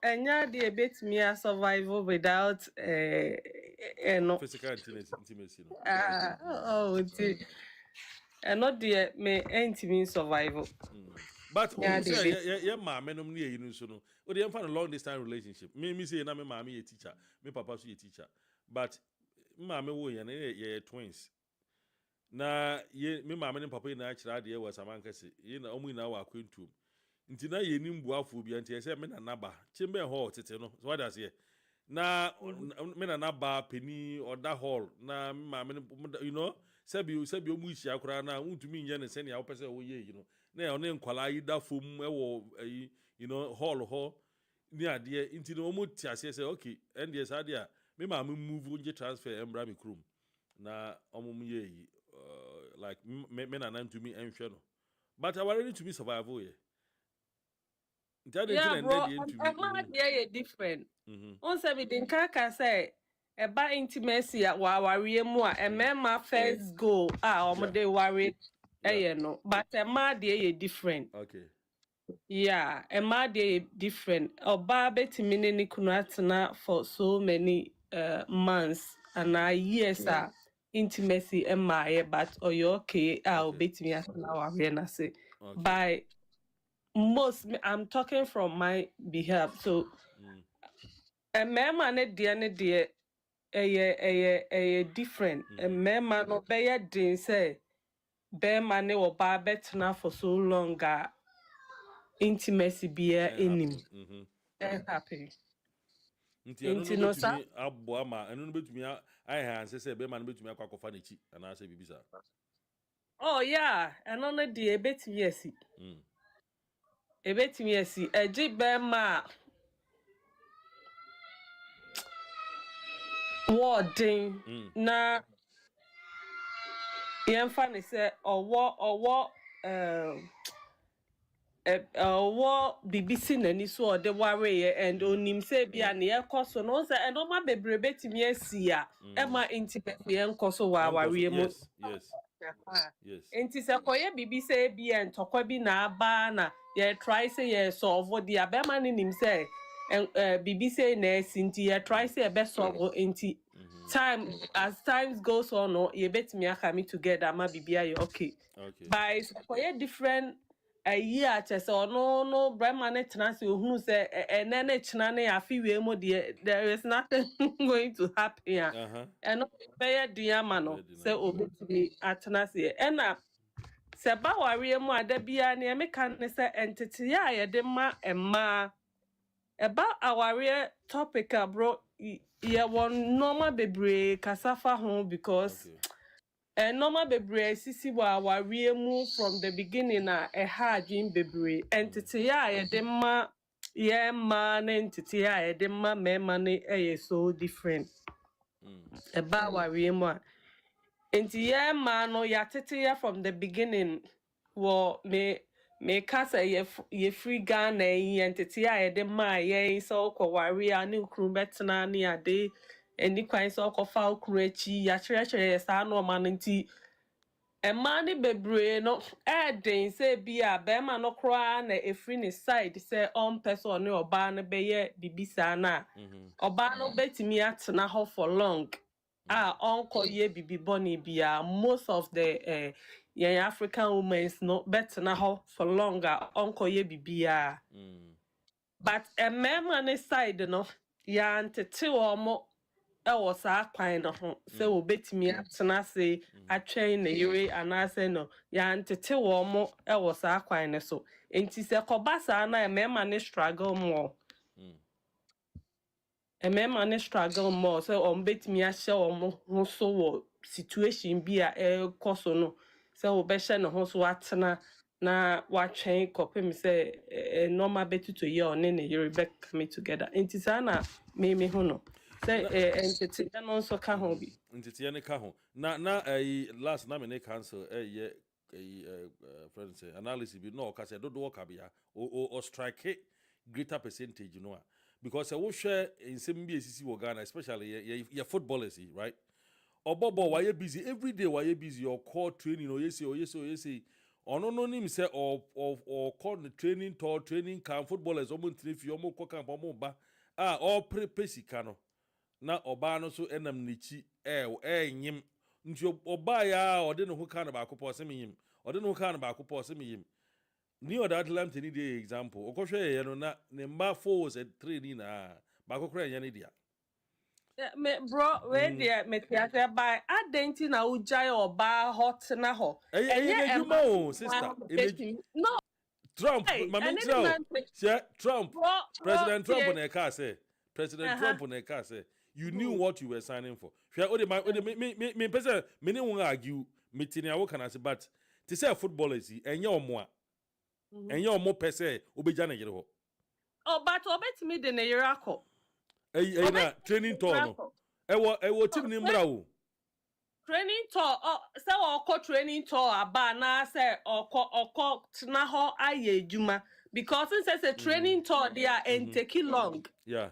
and yeah, they beat me a survival without no physical intimacy. And not the me intimate survival. But yeah, mama, no near you so no. Or they find a long distance relationship. Me say na me mama a teacher, me papa so a teacher. But mama wo ya na twins. Na me mama and papa na actually there was a man kase. Ye na omu na wa kwentum. Nti na ye nim buafo bi anti say me na naba. Chimbe hall tete no. So what does here? Na me na naba penny or that hall. Na mama you know sebi omu ihia kora na untumi nye ne se ne awopese wo ye you know na one nkwala yi da fom ewo you know hall ho ni ade inti no omu ti ase say okay and yes ade me ma move unje transfer embra me krum na omum ye yi like me na nan to me enhwe no but I already to be survival here. Yeah, bro. I'm different. On say we didn't say about intimacy at Wawari more and my first goal they worry no. But a mad different. Okay. Yeah, a mad different. Or babe to me kunatana for so many months and years intimacy and my but or you okay I'll bet me at our arena say by most I'm talking from my behalf so a man dear a different a man no be din say be man or ba better for so long intimacy be in him happy Inti no sa abo ma enu no betumi ai han say be man betumi akwakofa na chi ana say bibisa. Oh yeah eno no de betumi asi ebetumi asi eji be ma wording na yemfa ne say owo BBC nani so de worry and onim say bia ne yekoso no say and ma bebre betumi asi a e ma intimate yenkoso wa worry mu Yes. Enti se koye BBC bia ntokwa bi na aba na ye try say ye solve the abema ni nim say BBC na sinti ye try say be solve enti time as times goes on no ye betimi aka me together ma bibia ye okay by koye different a year chese no brema ne tenase ohunu say enene china ne afi we mo there is nothing going to happen here and be diama no say obetimi atenase ena se ba ware mu adabia ne me kan ne say entity ya ye de ma emma eba aware topic bro ye won normal bebre kasafa ho because normal bebre sisi wa ware mu from the beginning na hard dream bebre entity ya ye de ma ye ma na entity ya ye de ma me ma ne so different eba ware mu enti ye ma no ya tete ya from the beginning wo me kasa ye free Ghana entity ya ye de ma ye so ko ware ani ukru betna ni ade eni kwan so ko fa ukru echi ya chere sa no ma nti emani bebre no den say bia be ma no kra na efri ni side say on person ni oba no be ye bibisa na oba no betimi atena ho for long onko ye bibi boni bia most of the African women no betena ho for longer onko ye bibia but a man ni side no ya ntete omo ewo sa kwan no ho se obetimi atena se atwen na yire anase no ya ntete wo mo ewo sa kwan ne so enti se koba sa na emema ne struggle more emema ne struggle more se betimi ahye wo ho so wo situation bi a koso no se obehye ne ho so atena na watwen kopem se normal betuto ye one ne yire back me together enti sa na me ho no say entity no so ka ho bi entity ne ka ho na last na me ne cancel friend say analysis bi no ka say dodo ka bia o strike greater percentage no because we share in some bi esisi wo Ghana especially your footballers right obobo why you busy every day why you busy your core training or you say ono no nim say or call the training tour training camp footballers omo ntrifi omo ko camp omo ba all prepare no na oba no so enam nichi nyim nti oba ya ode ne ho ka na ba akopọ se miyim ode ne ho ka na ba akopọ se miyim ni oda atlant ni dey example okohwe ye no na ne mba forwards and training na ba akokra nya ne dia me bro we dey me tiate by adenti na ujai oba hot na ho sister no Trump mama Trump President Trump na ka say President Trump na ka say you knew what you were signing for. Me person, me won't argue. meeting ya wo kana se but to say footballers enye omo a enye omo pese obeja na yere ho Oh, but obetimi de ne yere akọ. na training tour no ewo team ni mbra wo Training tour, say oko training tour aba na say oko tena ho aye ejuma because it says a training tour there and take long. yeah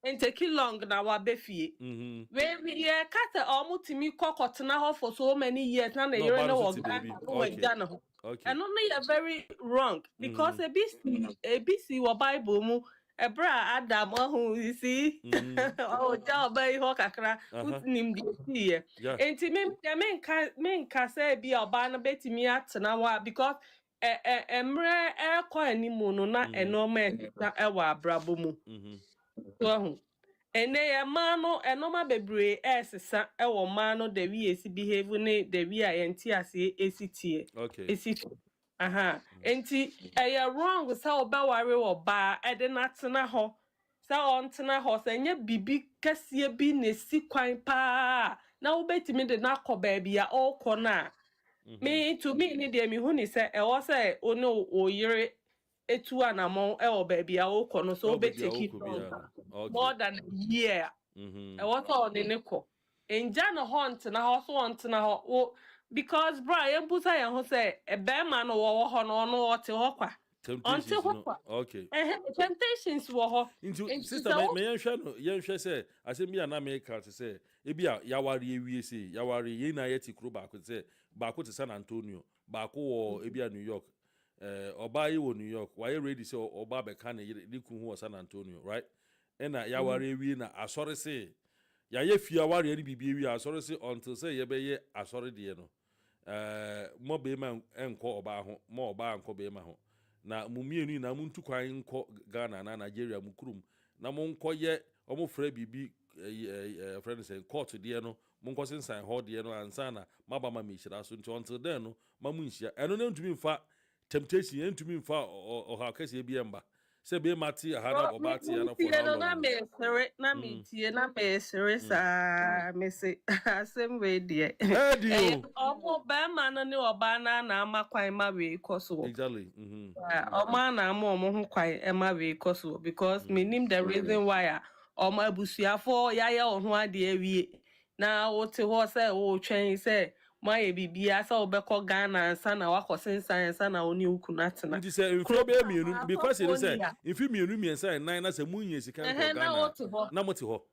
And take long na wa befie. We ye kata omutimi kokọ tena ho for so many years na na yere no Ghana. okay And only are very wrong because ABC wa Bible mu ebra Adam who you see oh job by ho kakra nim di here enti men ka say bi oba na betimi atena wa because emre ekọ animu no na enoma ewa abrabo mu so ene ya mano enoma bebre esesa ewo mano the way esi behave ne the way ayenti ase esitie okay esitie aha enti wrong sa obaware oba ede na tena ho sa on tena ho sa nya bibi kase bi na si kwan pa na obetimi de na koba bia okọ na me to me ni de mi hu ni se wo se ono oyire etu anamon oba bia okọ no so obeteki more than a year. What all the nickel. In Jana Hunt and a house want to know because Brian Busa who say a bear man or one or no to Hokwa. Until okay. Temptations were into sister may say I say me and America to say ebia yawari we say yawari ye na yeti kru ba ko say ba ko to San Antonio ba ko wo ebia New York oba ye wo New York why ready say oba be kan ne ku hu San Antonio right ena yawari we na asori say ya ye fia wari ni bibi we asori say until say ye be ye asori de no mo be ma enko oba ho mo oba enko be ma ho na mumienu na muntu kwan enko Ghana na Nigeria mu kurum na mo enko ye omo fra bibi friends say court de no mo enko sensan ho de no ansa na maba ma me hira so until then no mamu nhia eno na ntumi mfa temptation ntumi mfa o ha kase bi emba se be mati ahana obati ana for na me sere na me tie na me sere sa me se asem we de omo ba ma no ne oba na amakwan ma we koso exactly omo na ama omo ho kwan e ma we koso because me nim the reason why omo abusuafo ya ho ade awie na wote ho se wo twen se my bibia sa obekọ Ghana ansa na wakosensan ansa na oni ukunatena ndi say mfio be mienu because it say mfio mienu miensa nine na say munye sika ko Ghana na mote ho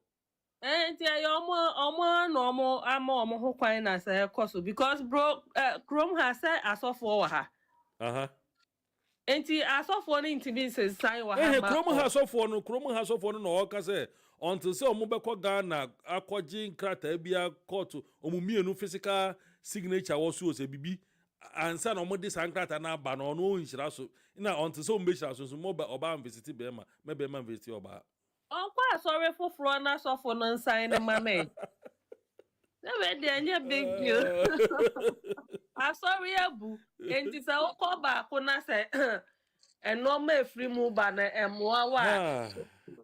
nti omo no omo ama omo ho kwan na say koso because bro Chrome has say asofo wa ha nti asofo ni ntimi sensan wa ha ma Chrome has no no o ka say until say omo bekọ Ghana akọji nkrata bia court omo mienu physical signature was so say bibi ansa na omo de sankrata na ba no no nhira so na until say omo be hira so mo ba oba visit be ma me be ma visit oba kwa sorry foforo na sofo no nsan ne mame na we dey anya big deal sorry abu enti say okọ ba ko na say eno ma efri mu ba na emoa wa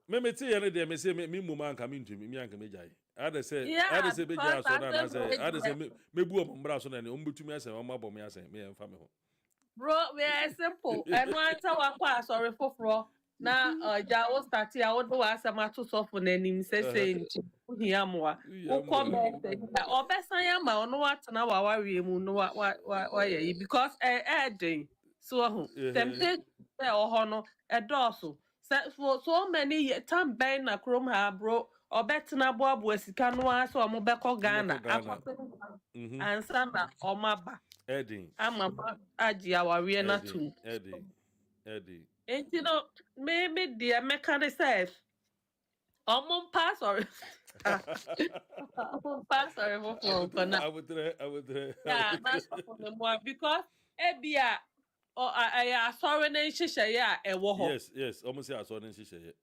me ti ye ne de me say me mu man ka me ntumi me anka me jai ada say be jai so na say ada say me bu o mbra so na ne o mbetumi ase o mabọ me ase me emfa me ho bro we are simple eno anta wa kwa sorry foforo na ja o start ya o do asama to sofo na nim say nti hia moa o comment obesan ya ma ono watena wa wawie mu no wa ye because den so ho tempted ho no edoso for so many time ben na Chrome ha bro obetena boabo asika no aso omo beko Ghana ansa na omaba edin amaba agi awawie na tu edin enti no maybe the mechanic says omo pass or pass or for na I would yeah that's for the more because ebia I sorry na nhihye ya ewo ho yes almost say sorry na nhihye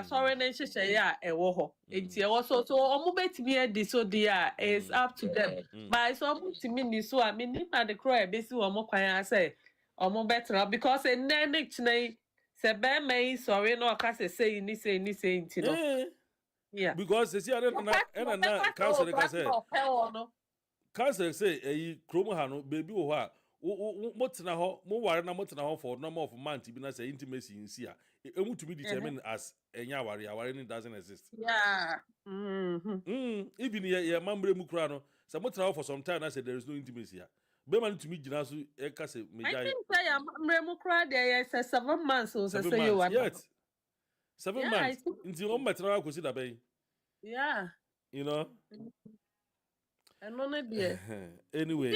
sorry na nhihye ya ewo ho enti ewo so omo betimi edi so dia is up to them but so omo timi ni so I mean if na the crow e besi omo kwan say omo better because en next chinai se be mai sorry no ka say ni say enti no yeah because see na cancel ka say cancer say a chromahano baby or Motana, Mowar, Motana for number of months, even as intimacy in Sia. It want to be determined as a Yawari, our doesn't exist. Yeah. Even your mambre mucrano, some for some time. I said there is no intimacy here. Beman to me, Jinasu, Ekase, I think I am Remukra there is 7 months or so you want. Yet 7 Yeah, months until one matter was it a bay. Yeah. You know? And only dear. Anyway.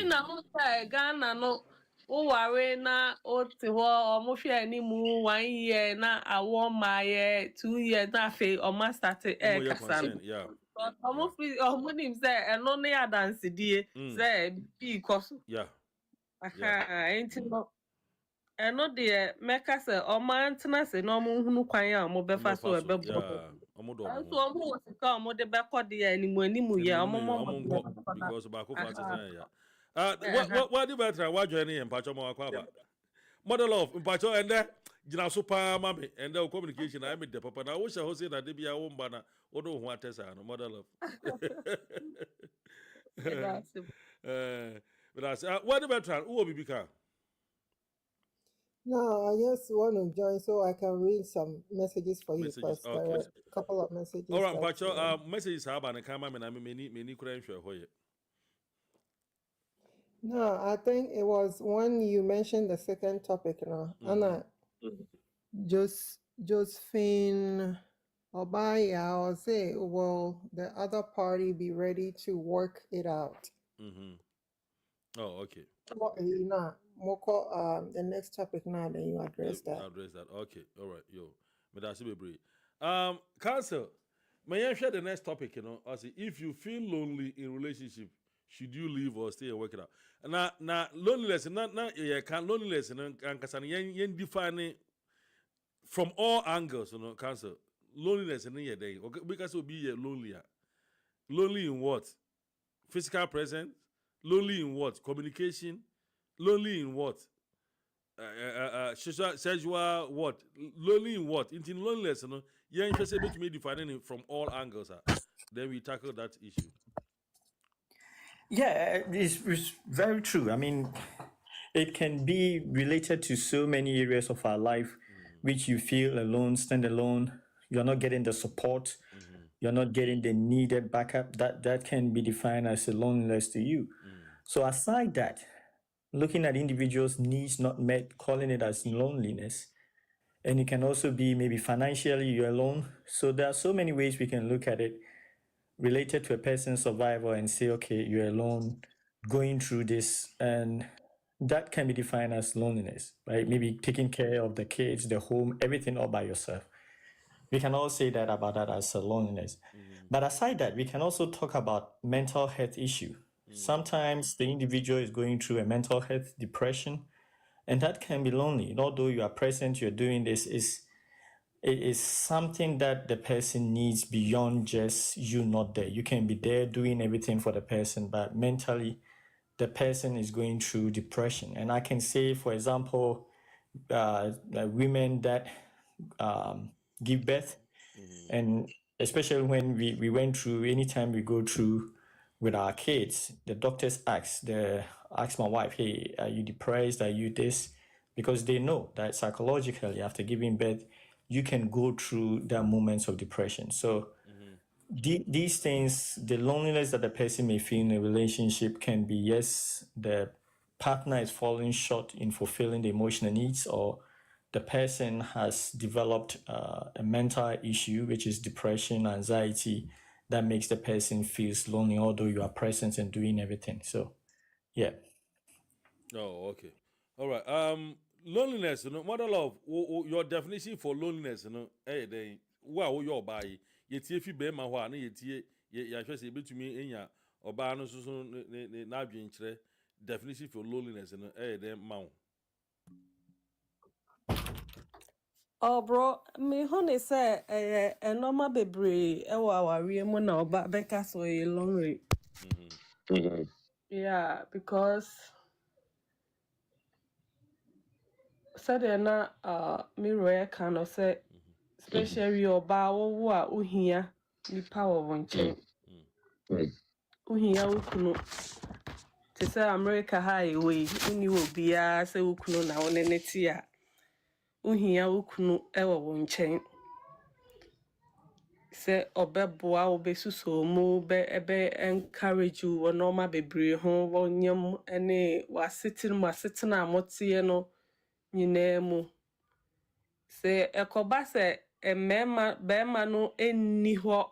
Ghana no. O worry na o ti ho omo hwe ani mu 1 year na awo ma ye 2 years na fe o ma start kasa. Yeah. Omo fi omo nim say eno ne dance die say bi koso. Yeah. Aha, enti no eno de meka say omo antena say no omo hunu kwan ya omo befa so e bebo. Yeah. Omo do. So omo sika omo de bekọ de animu ye omo because ba ko fa say yeah. What the better what join in Pacho Makwaba. Model of Pacho and there, Jina Super Mammy, and the communication I made the papa. I wish I was saying that they be a woman banner or no one test and model of. But I said, what the better? Who will be become? No, I just want to join so I can read some messages for you first. Okay. There are a couple of messages. All right, Pacho, messages have and come and I many crime show. No, I think it was when you mentioned the second topic now. Anna, Josephine Obaya, or say, will the other party be ready to work it out? Oh, okay. Moko, the next topic now, then you address that. Address that. Okay, all right, yo. But that's be brief. Council, may I share the next topic? You know, I say if you feel lonely in relationship, should you leave or stay and work it out? Now loneliness, not can loneliness and yen define it from all angles, you know, cancer. Loneliness in your day. Okay, because will be lonelier. Lonely in what? Physical presence. Lonely in what? Communication. Lonely in what? Sexual what? Lonely in what? In loneliness, you know, you're interested to me defining it from all angles. Then we tackle that issue. Yeah, it's very true. I mean, it can be related to so many areas of our life, which you feel alone, stand alone. You're not getting the support. You're not getting the needed backup. That can be defined as a loneliness to you. So aside that, looking at individuals' needs not met, calling it as loneliness. And it can also be maybe financially you're alone. So there are so many ways we can look at it related to a person's survival and say, okay, you're alone, going through this, and that can be defined as loneliness, right? Maybe taking care of the kids, the home, everything all by yourself. We can all say that about that as a loneliness. But aside that, we can also talk about mental health issue. Sometimes the individual is going through a mental health depression, and that can be lonely. And although you are present, you're doing this, it is something that the person needs beyond just you not there. You can be there doing everything for the person, but mentally, the person is going through depression. And I can say, for example, women that give birth, and especially when we went through, anytime we go through with our kids, the doctors ask my wife, hey, are you depressed? Are you this? Because they know that psychologically, after giving birth, you can go through their moments of depression. So these things, the loneliness that the person may feel in a relationship can be, yes, the partner is falling short in fulfilling the emotional needs, or the person has developed a mental issue, which is depression, anxiety, that makes the person feels lonely, although you are present and doing everything. So, yeah. Oh, okay. All right. Loneliness, you know, mother love, your definition for loneliness, you know, hey, then, wow, your body, yet if you bear my one, yet just able to me in ya, or ban so definition for loneliness, you know, hey, then, mount. Oh, bro, me honey say a normal baby, our real now, but Becca so lonely. Yeah, because said na me kind of say, especially your bow who here, the power one chain. Uhia ukunu te sɛ America ha ɛwɔ yi woni wɔ biara sɛ wo kunu na wo ne ne te a wohia wo kunu ɛwɔ wo nkyɛn sɛ ɔbɛboa wo bɛsusɔ mu bɛ encourage wo wɔ nɔɔma bebree ho wɔnyam ne wasetena a moteɛ no nyinaa mu sɛ ɛkɔba sɛ bɛrima no ɛnni hɔ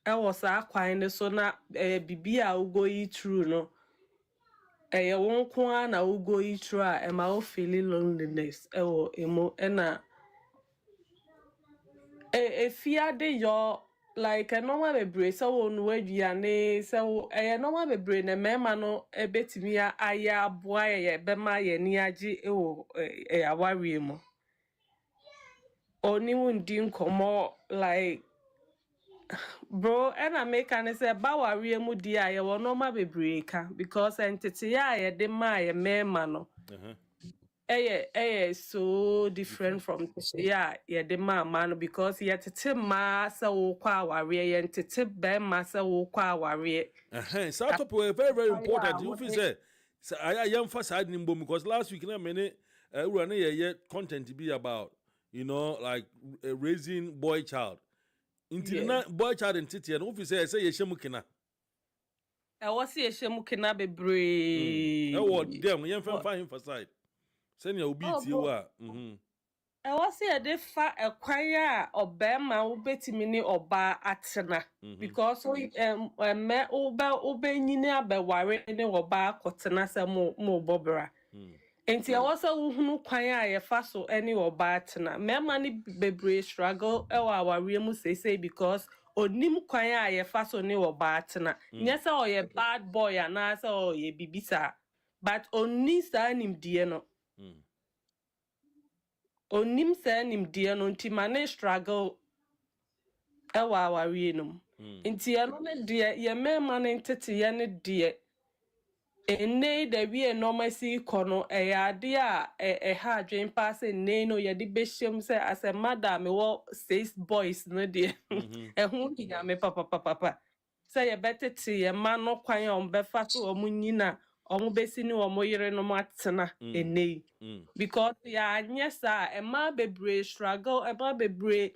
ɛwɔ saa kwan no so na bibi a wogo yi through no ɛyɛ wo nko ara na wogo yi through a ɛma wo feeling loneliness ɛwɔ emu ɛna efiade yɔ like ɛnɔma bebree sɛ wo no aduane sɛ wo ɛyɛ nɔma bebree na mmarima no ɛbɛtumi ayɛ aboa yɛ bɛma yɛ ni agye ɛwɔ awareɛ mu oni wo ndi nkɔmmɔ like bro ɛna meka ne sɛ bawareɛ mu di a yɛwɔ nɔma bebree ka because ɛnteteyɛ a yɛde maa yɛ mmarima no ɛyɛ so different from teteyɛ a yɛde maa mmaa no because yɛtete mmaa sɛ wokɔ awareɛ yɛntete bɛrima sɛ wokɔ awareɛ saa topic very very important you feel say I emphasize in because last week na me wura ne yɛ content be about like raising boy child Inti na boy child entity no fi say ye hye mu kina. Ɛwɔ se ye hye mu kina bebree. Ɛwɔ dem ye fa emphasize. Sɛ obi tie wa. Ɛwɔ se ye de fa ɛkwan a ɔbɛma wo betimi ne ɔba atena because ɛmɛ wobɛnyini abɛware ne ɔba akɔtena sɛ mo bɔbra. Enti ɛwɔ sɛ wohunu kwan a yɛfa so ɛne ɔba atena. Mɛma ne bebree struggle ɛwɔ awareɛ mu sesei because onim kwan a yɛfa so ne ɔba atena. Nyɛ sɛ ɔyɛ bad boy anaasɛ ɔyɛ bibisa. But onni saa nimdeɛ no. Onim saa nimdeɛ no nti ma ne struggle ɛwɔ awareɛ no mu. Nti ɛno ne deɛ yɛ mɛma ne nteteyɛ ne deɛ ene da wie normal si kono ade a ha adwen pa se ne no ye de behyem se as a madam me wo 6 boys no de ehun kinya me papa se ye betete ye ma no kwan o befa so o munyina o mu besi ni o mo yire no matena ene because ya anye sa e ma bebre struggle e ma bebre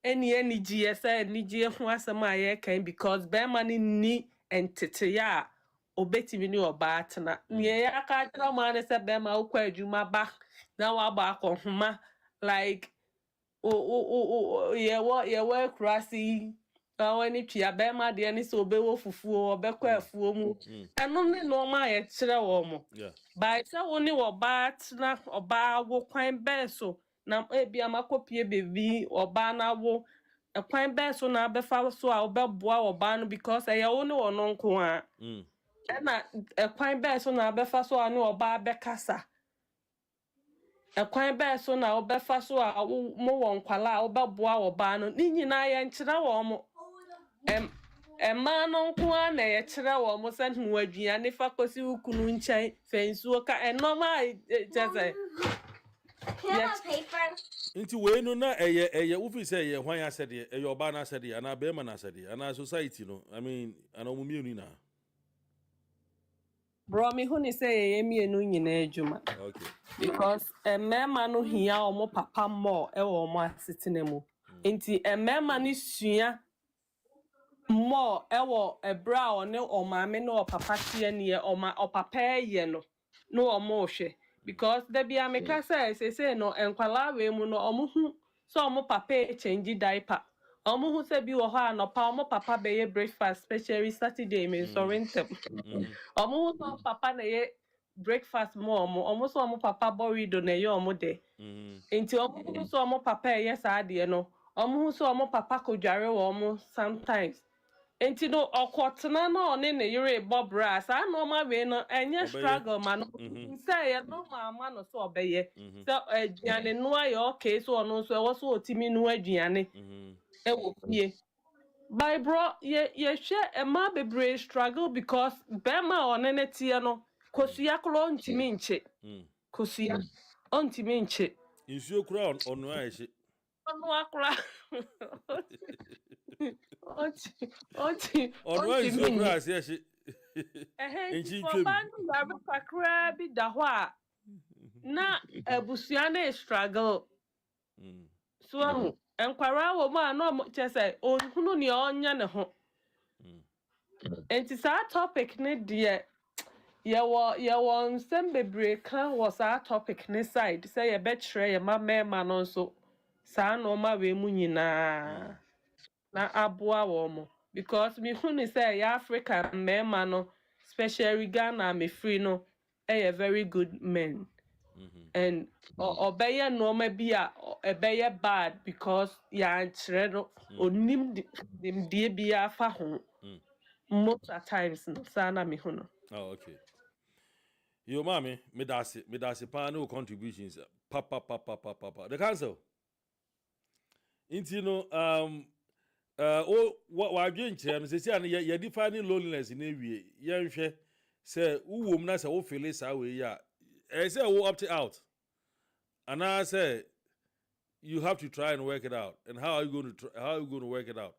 eni gie se eni gie ho asem a ye kan because be ma ni entete ya obetimi ni oba atena nye ya aka tira ma ne se be ma ukwa adwuma ba na wa ba akohoma like ye wo krasi wani tua be ma de ni so obewo fufuo obekọ afuo mu eno ne no ma ye kire wo mo ba se wo ni oba atena oba wo kwan be so na ebia makopie bebi oba na wo kwan be so na befa so a obeboa oba no because ye wo ni wo no nko a na ekwan be so na befa so anu oba bekasa ekwan be so na obefa so a mo won kwala a obeboa oba no ni nyina ye nkyira wo mo ema no nko a na ye kyira wo mo se hu aduane fa kosi ukunu nkyɛn fensuo ka enoma jeze Inti we no na eye ufi say ye hwan asede eye oba na asede ana be ma na asede ana society no I mean ana omumienu ni na bro me hu ni say ye mienu nyina adwuma okay because mema no hia omo papa mo e wo mo asetena mu nti mema no sua mo e wo ebra o ne o maame no papa tie ne o papa ye no omo hwe because there be ameka say no enkwala we mu no omo hu so omo papa change diaper omo hu se bi wo ha no pa omo papa be ye breakfast especially Saturday me so rintem omo hu so papa na ye breakfast mo omo so omo papa borido na ye omo de enti omo hu so omo papa ye sa de no omo hu so omo papa ko dware wo omo sometimes enti no okotena na one ne yire bobra sa no ma we no enye struggle ma no say ye no ma no so obeye so aduane no aye okay so ono so e wo so otimi no aduane e wo fie by bro ye hwe e ma bebre struggle because be ma one ne tie no kosua klo ntimi nche kosua ontimi nche insuo kura ono aye ono akra Oti insuo kura ase Nchi For ntwam. bandu yabe kakra bi da hɔ a na abusua na struggle. So enkwara wo mu a na chese onhunu ne onya ne ho. Enti saa topic ne de yɛwɔ nsɛm bebree ka wɔ saa topic ne side sɛ yɛbɛkyerɛ yɛ mmarima no nso saa nneɛma wei mu nyinaa na aboa wɔn mo because mehu ne sɛ yɛ Africa mmarima no especially Ghana mefiri no ɛyɛ very good men and ɔbɛyɛ nneɛma bi a ɛbɛyɛ bad because yɛankyerɛ no onim nimdeɛ bi afa ho most at times no saa na mehu no. Oh, okay. Yo, mommy, me dasi pa no contributions. Papa. The council. Inti no what doing chair, say you defining loneliness in every year. Say who na say wo feel this way ya. I say wo opt out. And I say you have to try and work it out. And how are you going to work it out?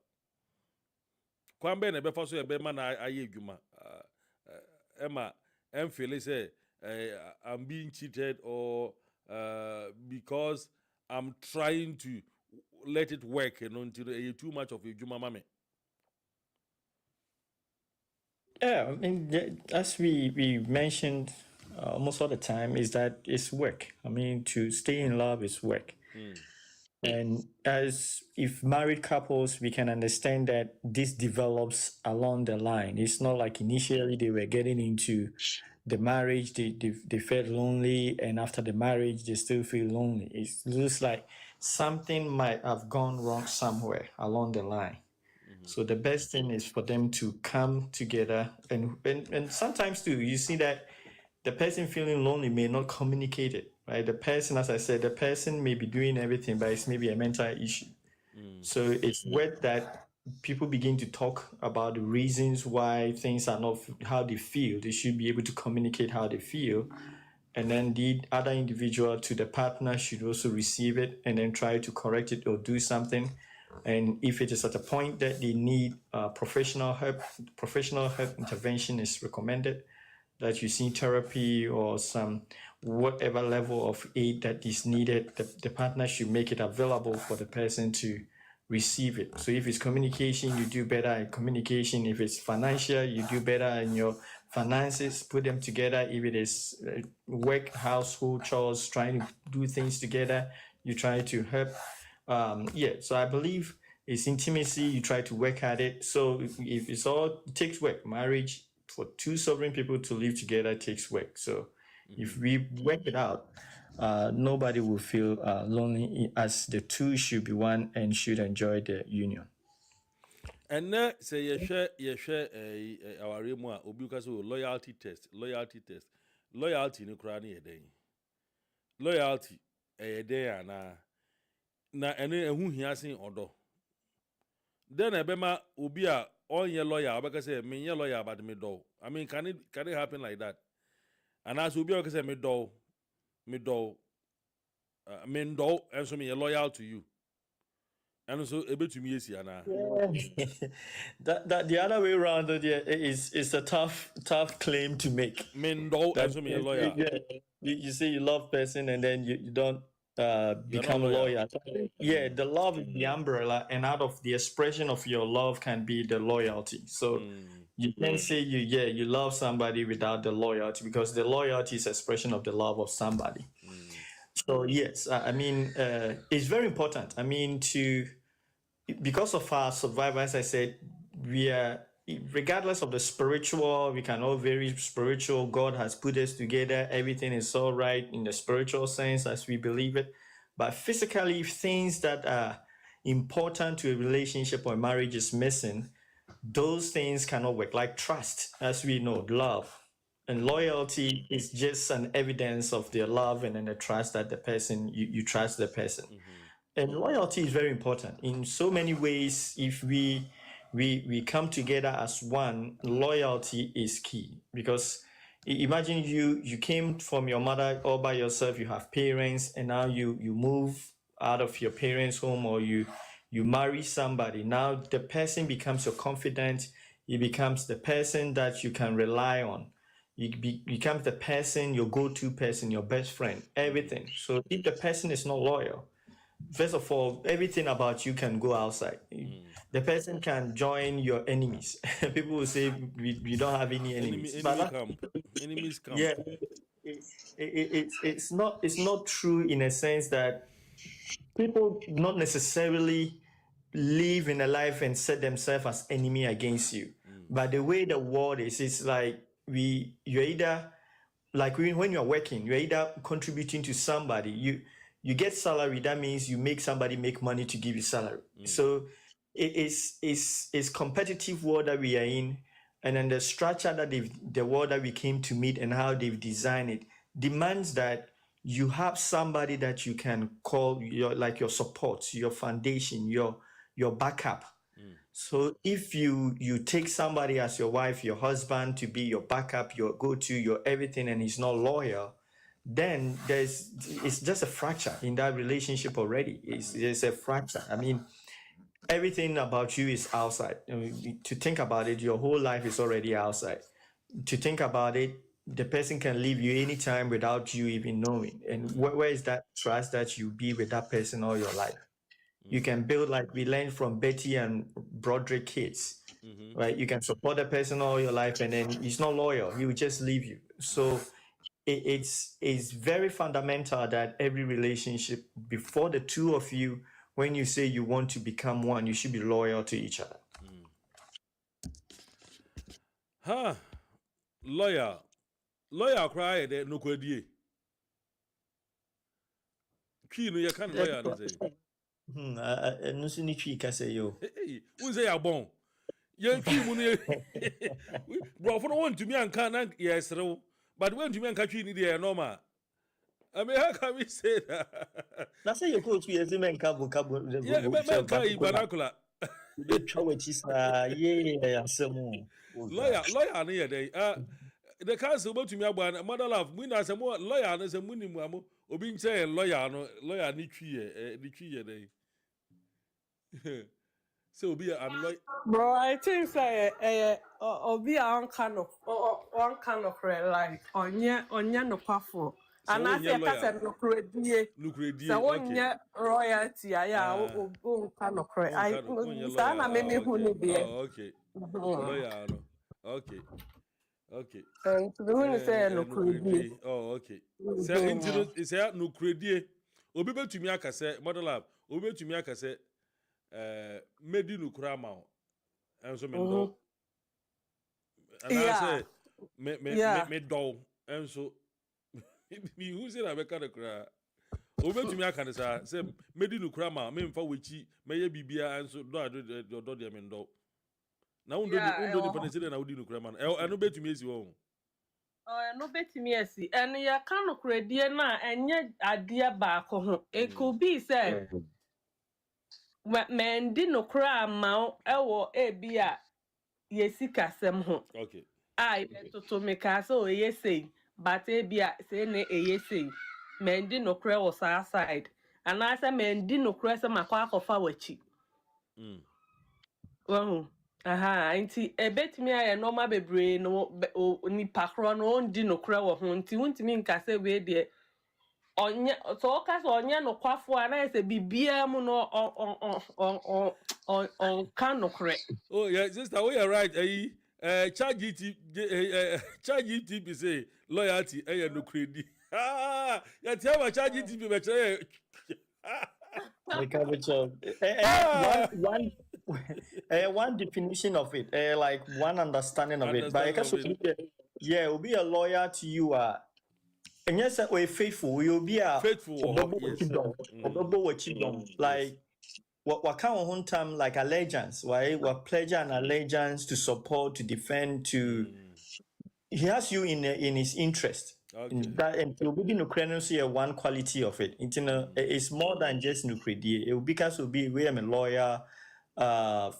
Kwambe na be for so e be man aye adwuma. Emma feel say I'm being cheated or because I'm trying to let it work until too much of a juma mame. Yeah, I mean, as we mentioned most of the time, is that it's work. I mean, to stay in love is work. And as if married couples, we can understand that this develops along the line. It's not like initially they were getting into the marriage, they felt lonely, and after the marriage, they still feel lonely. It looks like something might have gone wrong somewhere along the line. So the best thing is for them to come together, and sometimes too, you see that the person feeling lonely may not communicate it, right? The person, as I said, the person may be doing everything, but it's maybe a mental issue. So it's worth that people begin to talk about the reasons why things are not how they feel. They should be able to communicate how they feel. And then the other individual to the partner should also receive it and then try to correct it or do something. And if it is at a point that they need professional help intervention is recommended, that you see therapy or some whatever level of aid that is needed, the partner should make it available for the person to receive it. So if it's communication, you do better in communication. If it's financial, you do better in your finances, put them together. If it is work, household chores, trying to do things together, you try to help. So I believe it's intimacy, you try to work at it. So if it's all, it takes work. Marriage, for two sovereign people to live together takes work. So if we work it out, nobody will feel lonely, as the two should be one and should enjoy the union. And now say you share our remo because loyalty test. Loyalty no kra na yeden. Loyalty yeden na ene ehu hia sen odo. Then ebema obi a onye lawyer obeka say me nye lawyer but me do. I mean can it happen like that? And as obi obeka say me do and so me loyal to you. And so ebetumi esi ana. That the other way around is a tough claim to make. Me do and so me loyal. You say you love person and then you don't become loyal. Yeah, the love is the umbrella, and out of the expression of your love can be the loyalty. So you can't say you love somebody without the loyalty, because the loyalty is expression of the love of somebody. So yes, I mean it's very important. I mean, because of our survival, as I said, we are, regardless of the spiritual, we can all very spiritual. God has put us together. Everything is all right in the spiritual sense as we believe it. But physically, if things that are important to a relationship or marriage is missing, those things cannot work. Like trust, as we know, love. And loyalty is just an evidence of their love and then the trust that the person, you trust the person. And loyalty is very important in so many ways. If we come together as one, loyalty is key. Because imagine you came from your mother all by yourself, you have parents, and now you move out of your parents' home, or you marry somebody. Now the person becomes your confidant. He becomes the person that you can rely on. Becomes the person, your go-to person, your best friend, everything. So if the person is not loyal, first of all, everything about you can go outside. The person can join your enemies. People will say we don't have any enemies. Enemies come. Yeah, it's not true in a sense that people not necessarily live in a life and set themselves as enemy against you. But the way the world is, it's like you're either like when you're working, you're either contributing to somebody. You get salary. That means you make somebody make money to give you salary. So it's competitive world that we are in, and then the structure that the world that we came to meet and how they've designed it demands that you have somebody that you can call your support, your foundation, your backup. So if you take somebody as your wife, your husband to be your backup, your go-to, your everything, and he's not loyal, then it's just a fracture in that relationship already. It's a fracture. I mean, everything about you is outside. I mean, to think about it, your whole life is already outside. To think about it, the person can leave you anytime without you even knowing. And where is that trust that you be with that person all your life? You can build, like we learned from Betty and Broderick kids, right? You can support a person all your life, and then he's not loyal. He will just leave you. So it's very fundamental that every relationship, before the two of you, when you say you want to become one, you should be loyal to each other. Lawyer cry de no kwadie. Twi no ye kan lawyer no say. No so ni twi ka say yo. Who say ya bon? Ye twi mu no bro for no want to me anka na yes rew. But when to me anka twi ni dey normal. I mean, how can we say that? Na say you coach we men ka bo. Yeah, men ka vernacular. You try with this yeah asemu. Lawyer no ye dey. The council about to me about mother love. We na say more lawyer no say muni mu amo. Obi nche lawyer ni twi dey. So obi I'm lawyer. Bro, I think say obi one kind of like onya no kwafo. And I say person no credit. So onya royalty aya o kind of credit. I say na me hu ni be. Oh, okay. Lawyer no. Okay. And to the one say no credit. Oh, okay. Say into is say no credit. Obi betumi aka say model lab. Obi betumi aka say medi no kura ma o. Enso me do. And I say me do. Enso me who say na be ka the kura. Obi betumi aka say medi no kura ma me mfa wechi meye bibia enso do de me do. Na undo ni panisire na udi no kura ma. Eno betumi esi wo. No betumi esi. And ya kan no credit na enye ade ba ko ho. It could be say men di no kra ma ewo ebia yesika sem ho. Okay. Ai to me ka so yesei but ebia say na yesei men di no kra was side and I say men di no kra sem akwa akofa wachi. Well, nti ebetimi aye normal bebre no ni pakro no ndi no kra wo ho nti wuntimi nka se we de onye so ka so onye no kwafo ana ese bibia mu no on kan no kre. Oh yeah, sister, we are right. ChatGPT say loyalty no credit. Ya tell my ChatGPT be try. One definition of it, like one understanding of it. But yeah, will be a lawyer to you. And yes, we're faithful. You'll be a faithful. Like what kind of one time like allegiance, right? What pledge and allegiance to support, to defend, to he has you in his interest. Okay. That and you'll be no see one quality of it. It's more than just nuclear. It will because will be we am a lawyer,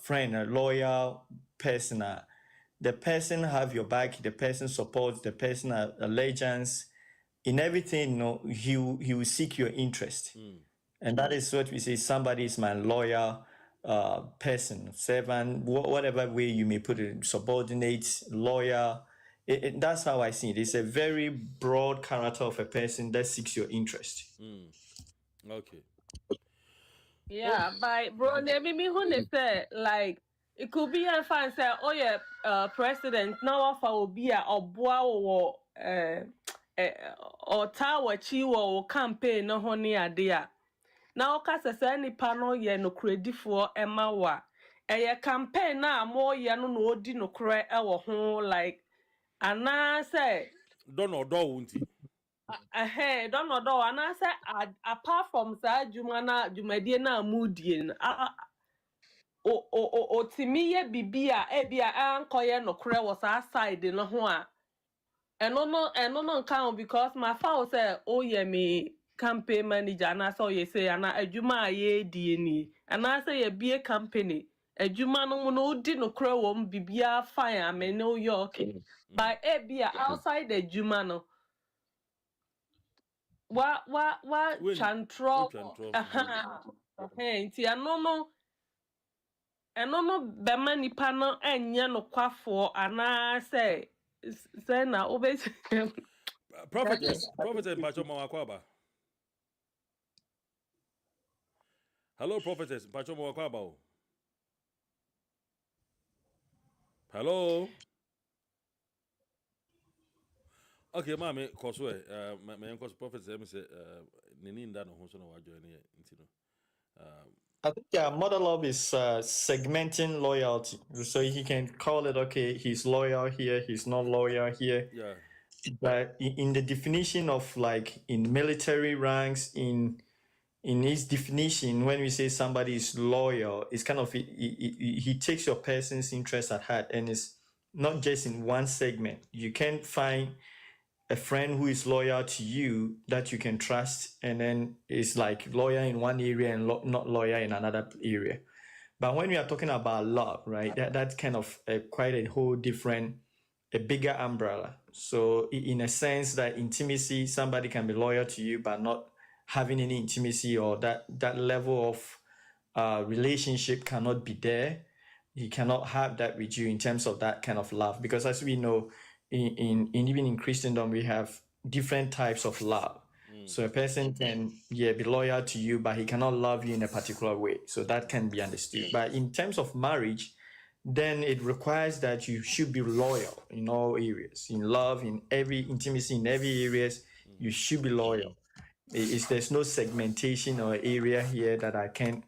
friend, a loyal person. The person have your back. The person supports. The person allegiance. In everything, he will seek your interest. And that is what we say, somebody is my lawyer person, servant, whatever way you may put it, subordinate, lawyer. That's how I see it. It's a very broad character of a person that seeks your interest. Okay. Yeah, but bro, maybe me who they say like it could be a fan say, oh yeah, president now for will be a boa or tower chi or campaign no honey idea. Now kasa say nipa no ye no credit for Emma wa. Campaign na more ye no odi no kre e wo ho like ana say Don't know wunti. don't know though and I say apart from say juma na jumadie na mudie o timi ye bibia e bia ankoye no kre was side no ho a eno no count because my father say oh yeah me campaign manager and I saw you say ana adwuma ye die ni and I say ye be a company adwuma no no di no kre wo bibia fine am no york by e bia outside the adwuma no wa chantro nti eno no bema nipa no enye no kwafo ana say na obes Prophetess Pacho Mawakwaba. Hello, prophetess Pacho Mawakwaba. Hello. Okay, mommy, cosway. My uncle's prophet said, Nininda no Hoson or joining it. I think Mother Love is segmenting loyalty. So he can call it, okay, he's loyal here, he's not loyal here. Yeah. But in the definition of like in military ranks, in his definition, when we say somebody is loyal, it's kind of, he takes your person's interest at heart, and it's not just in one segment. You can find a friend who is loyal to you that you can trust, and then is like loyal in one area and not loyal in another area. But when we are talking about love, right, that's kind of quite a whole different, a bigger umbrella. So in a sense that intimacy, somebody can be loyal to you but not having any intimacy, or that level of relationship cannot be there. He cannot have that with you in terms of that kind of love, because as we know, in even in Christendom, we have different types of love. So a person can be loyal to you, but he cannot love you in a particular way. So that can be understood. But in terms of marriage, then it requires that you should be loyal in all areas. In love, in every intimacy, in every areas, you should be loyal. There's no segmentation or area here that I can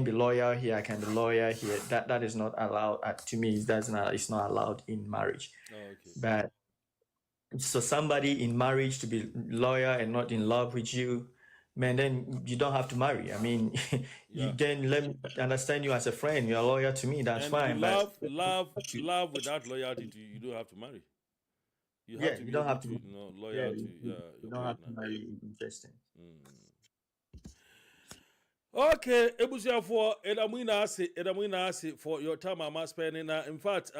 be loyal here, I can be loyal here. That is not allowed. To me, it's not allowed in marriage. Okay. But so somebody in marriage to be loyal and not in love with you, man, then you don't have to marry. I mean, you then let me understand you as a friend. You're loyal to me. That's and fine. Love without loyalty to you don't have to marry. You have to you don't have to. Loyal to you don't have to marry. Interesting. Okay, Ebusia for Edamina for your time I'm spending. In fact,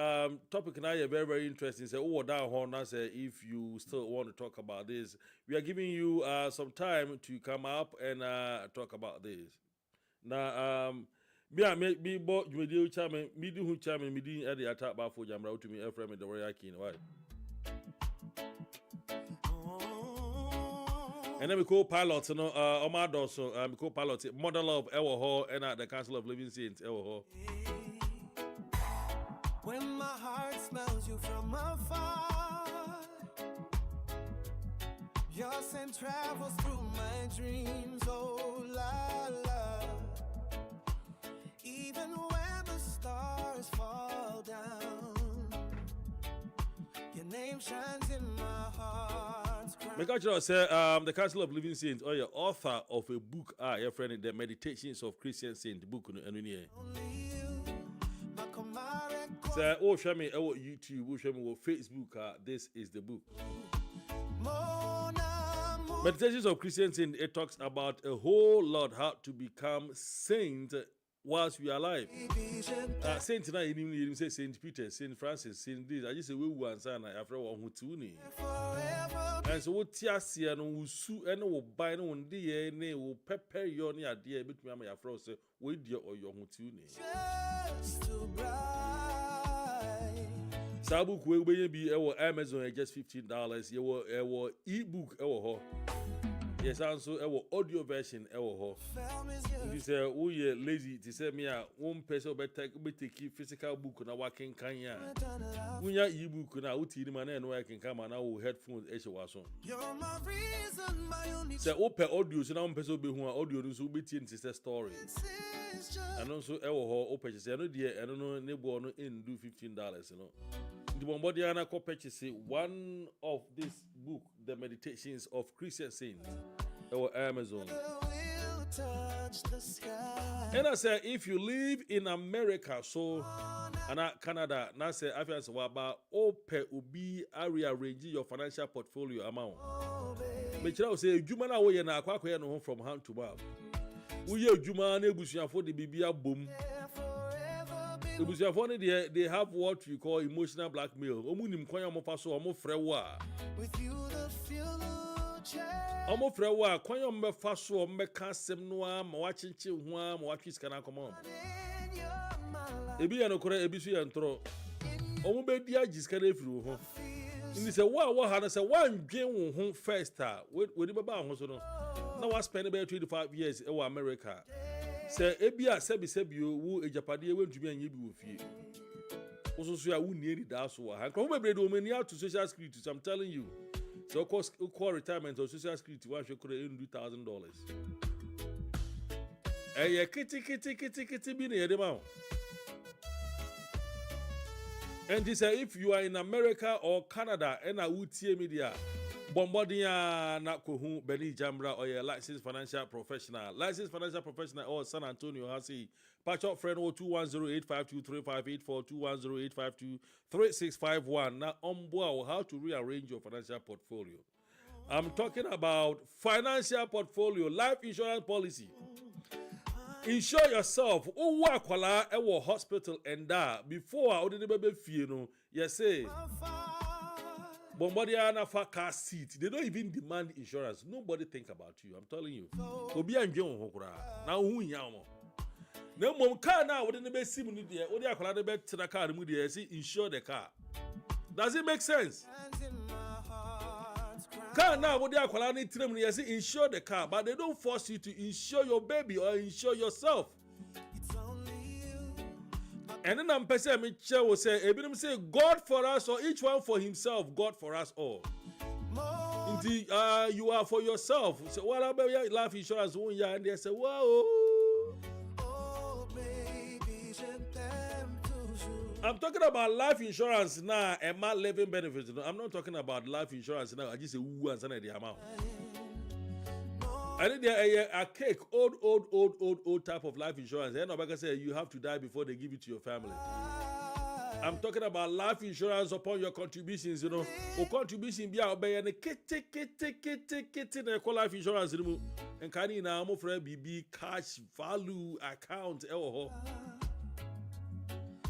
topic now is very, very interesting. Say, oh, down horn. Say, if you still want to talk about this, we are giving you some time to come up and talk about this. Now, me bought you do chairman, me do who chairman, me didn't add the attack by for Jamra to me, Ephraim and the way I can. Why? And then we co-pilot, Omar Dawson, co-pilot, Mother Love, Ewa Hall, and the Council of Living Saints, Ewa Hall. When my heart smells you from afar, your scent travels through my dreams, oh la la. Even when the stars fall down, your name shines in my heart. Because say the Council of Living Saints, or your author of a book, your friend, the Meditations of Christian Saints book, so, oh, show me our YouTube, oh, show me our Facebook. This is the book. Meditations of Christian Saints. It talks about a whole lot how to become saint whilst we are alive. Saint na you say Saint Peter, Saint Francis, Saint this. I just say we answer na after one who tuni. And so what tiasia no wusu ene wo ban no wonde ye ne wo pepper yo ne ade e betumi ama afro say we die oyo ho tuni. Sabu ku we be e Amazon at just $15. Ye wo ebook e wo ho. Yes, also a audio version ho. This who ye lazy to say me a one person be take physical book na working kan ya. Unya ebook na uti ni man na working kan na wo headphones e she waso. Say open audio so na one person be hu audio no so be tie into story. And also ho o purchase no dey no nebo no do $15, no. The Bombodiana co purchase one of this book, The Meditations of Christian Saints, or Amazon. And I say, if you live in America, so and Canada, now say, I feel about open ubi rearrange your financial portfolio amount. But you say, Jumana way na akwa no from hand to mouth. We Jumana nebusia for the Bibia boom. They have what we call emotional blackmail. Omunim kwanya mo paso omo frewa. Omo frewa kwanya mo faso omo ka asem no a ma wa chinchi ho a ma wa twiska na koma. Ebi ya no kora ebi so ya ntro. Omo be dia jiska na efiri ho. Ndi se wa ha na se wan dwen wo ho first a we di baba ho so no. Na wa spend about 25 years in America. Say ebia sebi wo ejapade we ntumi anye bi wo fie. Ososo ya wo nie ni da so wa. Hanko bebre do mani out to social security, so I'm telling you. So call retirement or social security one should $100,000. Eh kiti bi na yede ma. And this if you are in America or Canada and a wotie media Bombardier na kohu Benny Jambra or a licensed financial professional or San Antonio has a patch up friend 210-852-3584 210-852-3651. Now on board how to rearrange your financial portfolio. I'm talking about financial portfolio, life insurance policy. Insure yourself. Oh, wakwala ewo hospital and that before I wouldn't be fear. Yes, say. Bombardier na for car seat. They don't even demand insurance. Nobody think about you. I'm telling you. Obi anjo hokura. Na hu nyamo. Na mom car na wouldn't be sim ni there. Odi akwala de be tina car mu there say insure the car. Does it make sense? Car now what they are calling it insure the car, but they don't force you to insure your baby or insure yourself. And then I'm person will say, Abraham say, God for us or each one for himself, God for us all. Indeed, you are for yourself. So what about your life insurance? And they say, whoa. I'm talking about life insurance now and my living benefits. I'm not talking about life insurance now. I just say who and the amount. I need a cake, old type of life insurance. And nobody say you have to die before they give it to your family. I'm talking about life insurance upon your contributions, you know. Or contribution be out by any kete life insurance. And can you now move for a BB cash value account?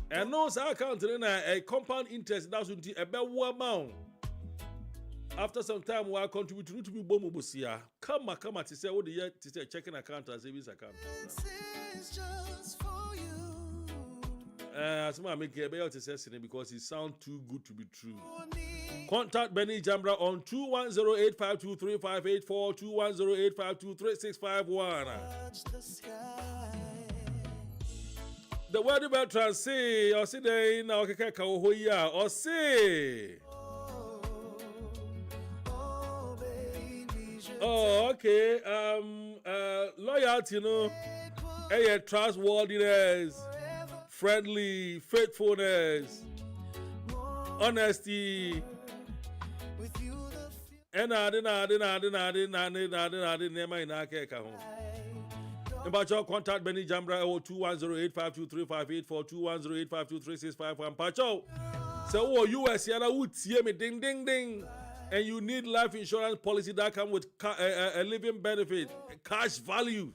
And no account a compound interest that's a better amount. After some time, we are contributing to be bomu busia. Come to say what the year to say checking account and savings account. As I make a better to say because it sounds too good to be true. Contact Benny Jambra on 210-852-3584 210-852-3651. The word about translate or say they now keka hoya or say. Oh, okay. Loyalty, you know, trustworthiness, friendly, faithfulness, honesty. And I about your contact Benny Jambra 210-852-3584 210-852-3651. Pacho. So US yana would see me ding ding ding. And you need life insurance policy that comes with a living benefit, cash value.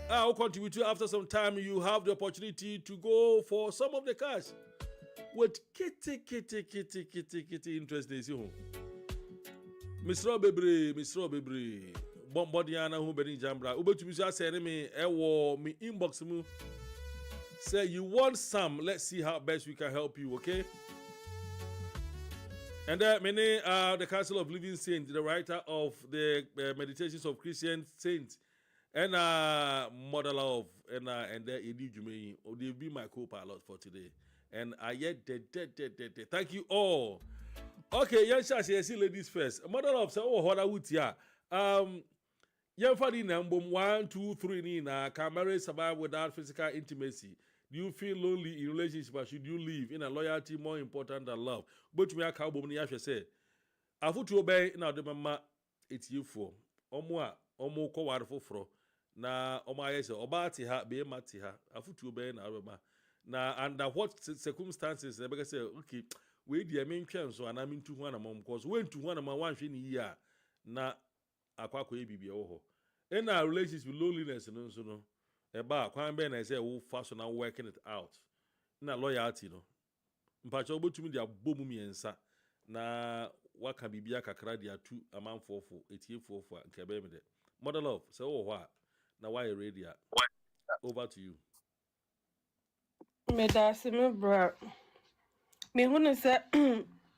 I'll contribute to after some time. You have the opportunity to go for some of the cash. With kitty interest is you. Miss Robebre, Bombodiana who been jambra. Ube to be saying me, me inbox mu. Say you want some. Let's see how best we can help you, okay? And many the Council of Living Saints, the writer of the Meditations of Christian Saints, and Mother Love, and Eddie Jume, they'll be my co-pilot for today. And I yet thank you all. Okay, young Shashi, see ladies first. Mother Love, say, oh, what I would ya. Young Fadi Nambum 1, 2, 3 Nina, can marriage survive without physical intimacy? Do you feel lonely in relationship, or should you live in a loyalty more important than love? But me a cowboy ni ahwe say. Afu to obey na de mama it's you for. Omo ko ware foforo. Na omo aye say oba ti ha be ma ti ha. Afu to obey na rema. Na under what circumstances they be say okay, we dey me ntwen so ana me ntu ho na mom because we ntu ho na ma wan hwe ni yi a na akwakọ ebibi wo ho. In our relationship with loneliness no so no. Eba kwan be na say wo fa so na working it out na loyalty no mpacho obotumi dia bomu miensa na waka bibia kakra dia tu amanfofo etiefofo nke be me de Mother Love say wo ho a na why ready over to you. Me da se me bra me hunu se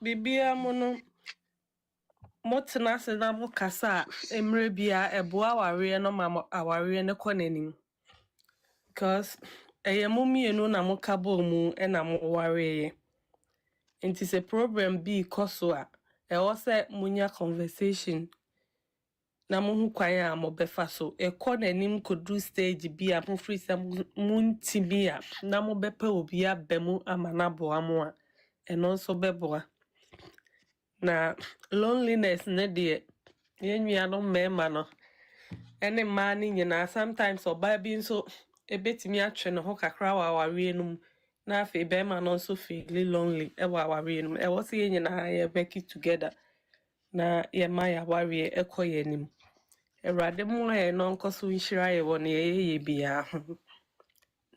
bibia mo no motena se na mo kasa emre bia ebo aware no ma aware ne konanim. Because mummienu na muka bomu ena mu worry. It is a problem be koswa. Say munya conversation. Na muhu kwaya mo befa so. Nim could do stage be a mu free some muntibia. Na mu bepe obia bemu amanabo amwa. And also beboa. Na loneliness ne dear. Yenwi adon mema no. Any man in sometimes or baby so. Ebetimi atwe no ho kakra wa aware num na afi be ma no so feel lonely e wa aware num e wo se nyina ye back it together na ye ma ya aware ekoye nim erade mu e no nkoso nhira ye wo ne ye bia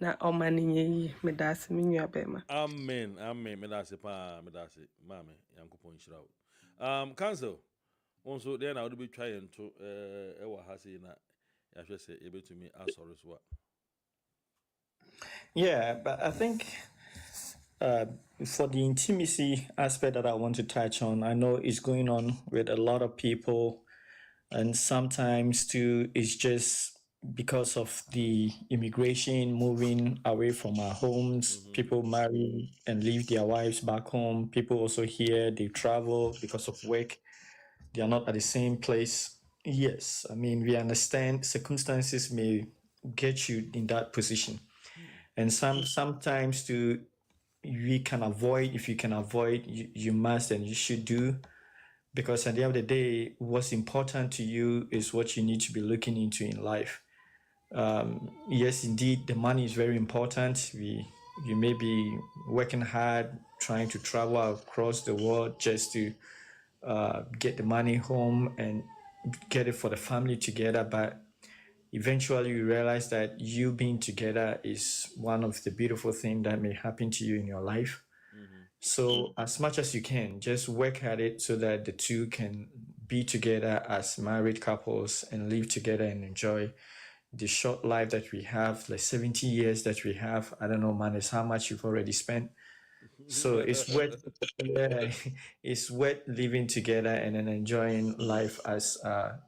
na o ma ne ye me da se me nua be ma Amen me da se pa me da se mame yankopon nhira wo. Council also then I would be trying to e wa ha se na ya hwe se ebetumi asori so. Yeah, but I think for the intimacy aspect that I want to touch on, I know it's going on with a lot of people, and sometimes too, it's just because of the immigration, moving away from our homes, people marry and leave their wives back home. People also here, they travel because of work. They are not at the same place. Yes, I mean, we understand circumstances may get you in that position. And sometimes too, we can avoid, if you can avoid, you must and you should do. Because at the end of the day, what's important to you is what you need to be looking into in life. Yes, indeed, the money is very important. You may be working hard, trying to travel across the world just to get the money home and get it for the family together. But eventually you realize that you being together is one of the beautiful things that may happen to you in your life. So as much as you can, just work at it so that the two can be together as married couples and live together and enjoy the short life that we have, like 70 years that we have. I don't know, man, it's how much you've already spent. So it's worth it's worth living together and then enjoying life as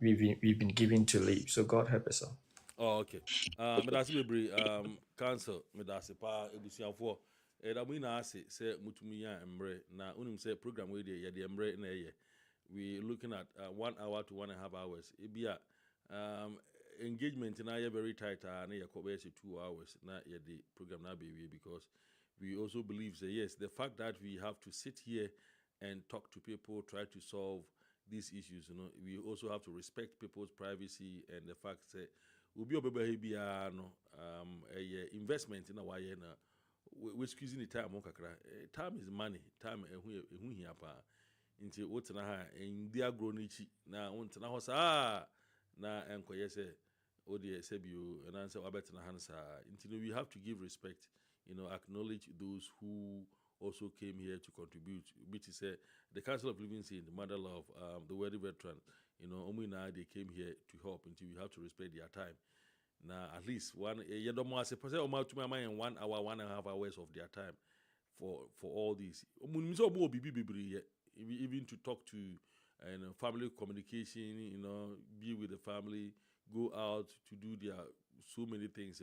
we've been given to live. So God help us all. Oh, okay. Medasi bebre cancel medasi pa ebusianfo. Da mu ina ase say mutumi ya emre na unim say program we dey the emre na ye. We looking at 1 hour to 1.5 hours. Ebia engagement na ye very tight na ye ko be 2 hours na ye the program na be because we also believe say yes, the fact that we have to sit here and talk to people, try to solve these issues, we also have to respect people's privacy and the fact that we'll be able to be investment in a way na we're squeezing the time time is money, time ehu hia pa nti wotena ha in dia grow nichi na wontena ho sa na enkoye say Odi Sebio and answer Abet and Hansa. We have to give respect, acknowledge those who also came here to contribute, which is the Council of Living Saints, the Mother Love, the Worthy Veteran, Omina, they came here to help, until we have to respect their time. Now, at least one, you don't want to say, to my mind, 1 hour, 1.5 hours of their time for all these. Even to talk to family communication, be with the family, go out to do their so many things,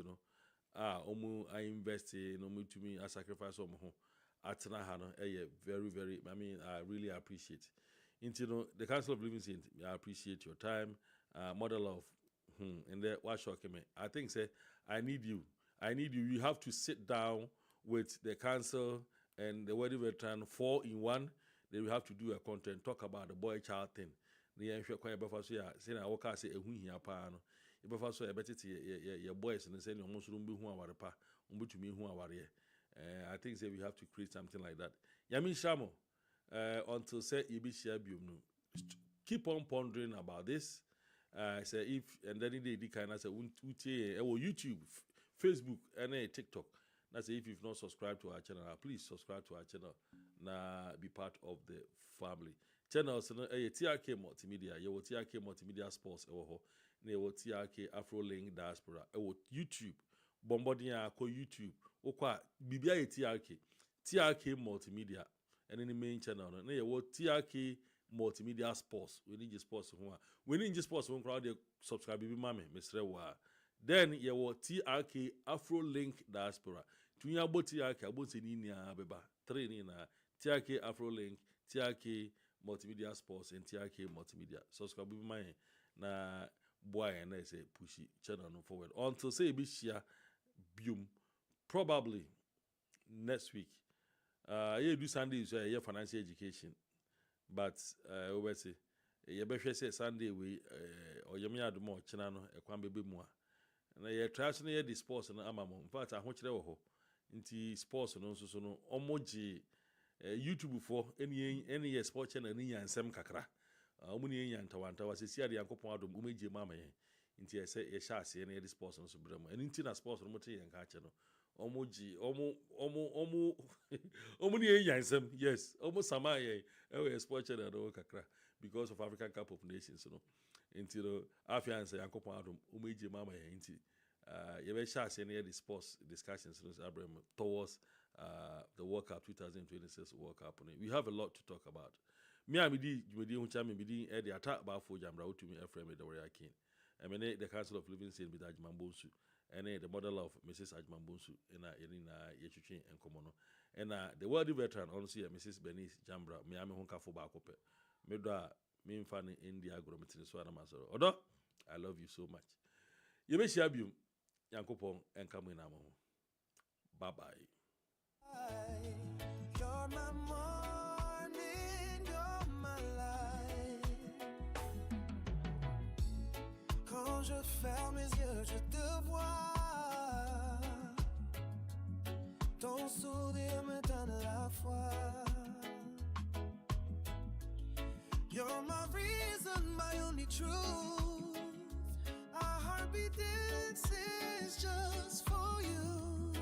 I invest in to me, I sacrifice on my home. Very, very, I really appreciate. The Council of Living Saints, I appreciate your time, Mother Love, and then what shocking me. I think I need you. You have to sit down with the council and the Worthy Veteran 4-in-1. Then we have to do a content, talk about the boy child thing. The answer quite better so saying I work say a win here pano. If ever so a better your boys and saying almost don't be who are pa, to me who are here. I think we have to create something like that. Yamin Shamo, until say you be share keep on pondering about this. Say if and then they kind of say YouTube, Facebook, and TikTok. That's if you've not subscribed to our channel, please subscribe to our channel. Be part of the family. Channels TRK Multimedia, you TRK Multimedia Sports, you TRK Afro Link Diaspora, YouTube, Bombardier YouTube, Okwa Bibia TRK Multimedia, and in the main channel, you TRK Multimedia Sports. We need sports. We need sports. We crowd subscribe, baby, mommy, Mr. Wa. Then you TRK Afro Link Diaspora. Tunya bo TRK abonse ni nia beba. 3 ni na TRK Afro Link, TRK Multimedia Sports, and TRK Multimedia. Subscribe, baby, my na boy and I say pushy channel no forward. Until say be share boom. Probably next week. You do Sunday so yeah financial education. But we say you better say Sunday we or you me ado more china no e kwan bebe mu a na ye try so na ye the sports no amamo in fact ahokyere wo ho nti sports no so no omoji YouTube for any ye sport channel ni yansem kakra omo ni yantawantawa se sia de yankopon adom omeje mama ye nti ye say ye sha ase na ye the sports no so bremo eni nti na sports no mo te yanka ache no omoji omo ni yansem yes omo sama ye e sport channel no kakra because of African Cup of Nations, until Afiansa Yankopon Adam, Umeji Mama, into Yabesha near the sports discussions towards the World Cup 2026 World Cup. We have a lot to talk about. Me, I'm the Eddie attack about for Jamra to me, Ephraim, the way I can. I mean, the Council of Living Saints with Ajmambonsu, and the model of Mrs. Ajmambonsu, and Irina Yechuchin and Komono, and the worthy veteran, honestly, Mrs. Bernice Jambra, Miami Honka for Bakope. Medra me mfani India agrometini so anamaso. Odo, I love you so much. You may share you, Yankopon, and come in. Bye bye. You're my morning, you're my light. Quand je ferme mes yeux, je te vois. Ton sourire me donne la foi. You're my reason, my only truth. Our heartbeat dances just for you.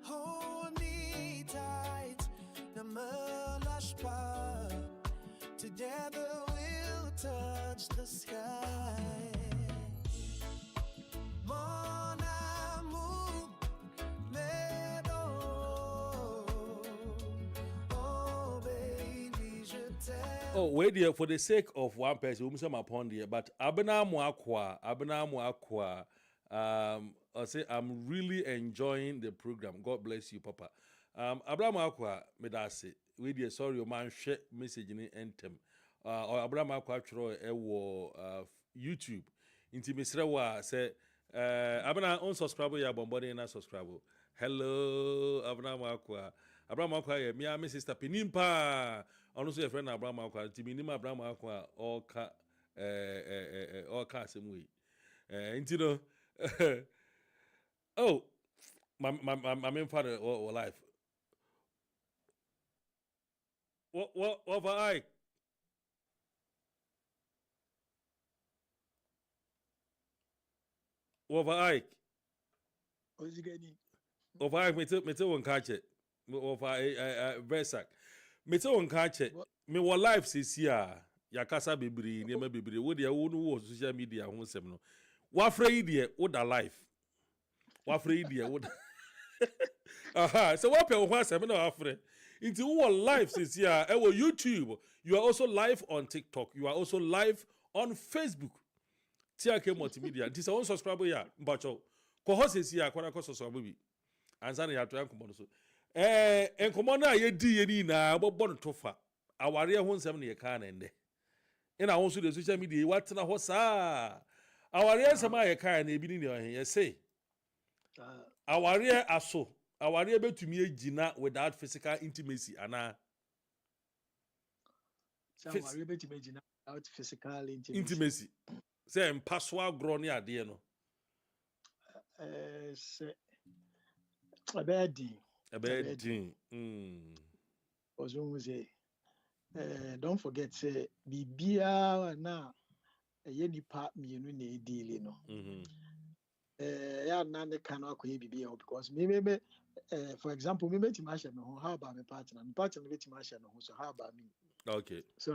Hold me tight, ne me lâche pas. Together we'll touch the sky. Mon amour, mais oh, wait there for the sake of one person, whom some upon there, but Abena Muakwa, I say I'm really enjoying the program. God bless you, Papa. Abraham Akwa, Medase, we dear sorry, your man share message in entem. Or Abraham Akwa throw YouTube. Inti Misrewa say, Abena unsubscribe ya bombarding na subscribe. Hello, Abraham Akwa. Abraham Akwa, me my sister Pinimpa. Also, your friend Abraham Akwa, Timinima Abraham Akwa, all car same way. Into oh, my main father or life. What for I? Over Ike. Ozigani. Over Ike, me one catch it. Over Versac. Me one catch it. Me what life says here. Yakasa bibiri, nema bibiri. What the own social media won't say no. What afraid there? What a life. What afraid there? What? Aha. So what people want to say? Afraid. Into what life says here? Our YouTube. You are also live on TikTok. You are also live on Facebook. TRK Multimedia. This is our own subscriber here. Mbacho. Koho says here. Kwa na subscriber bi. Answer ya to enkomo so. Enkomo na ye di ye ni na bobon tofa. Aware ho nsem na ye ka na ende. Ina ho so the social media what na ho sa. Aware nsem a ye ka na ebi ni ye say. Aware aso. Aware betumi agina without physical intimacy ana. Aware betumi agina without physical intimacy. Say impaswa gro ni ade no. Say a bad thing. Don't forget say bibia na ye nipa mienu na edile no. Ya na ne kan akoye bibia because me for example me beti ma share me ho, how about my partner beti ma share me ho, so how about me? Okay. So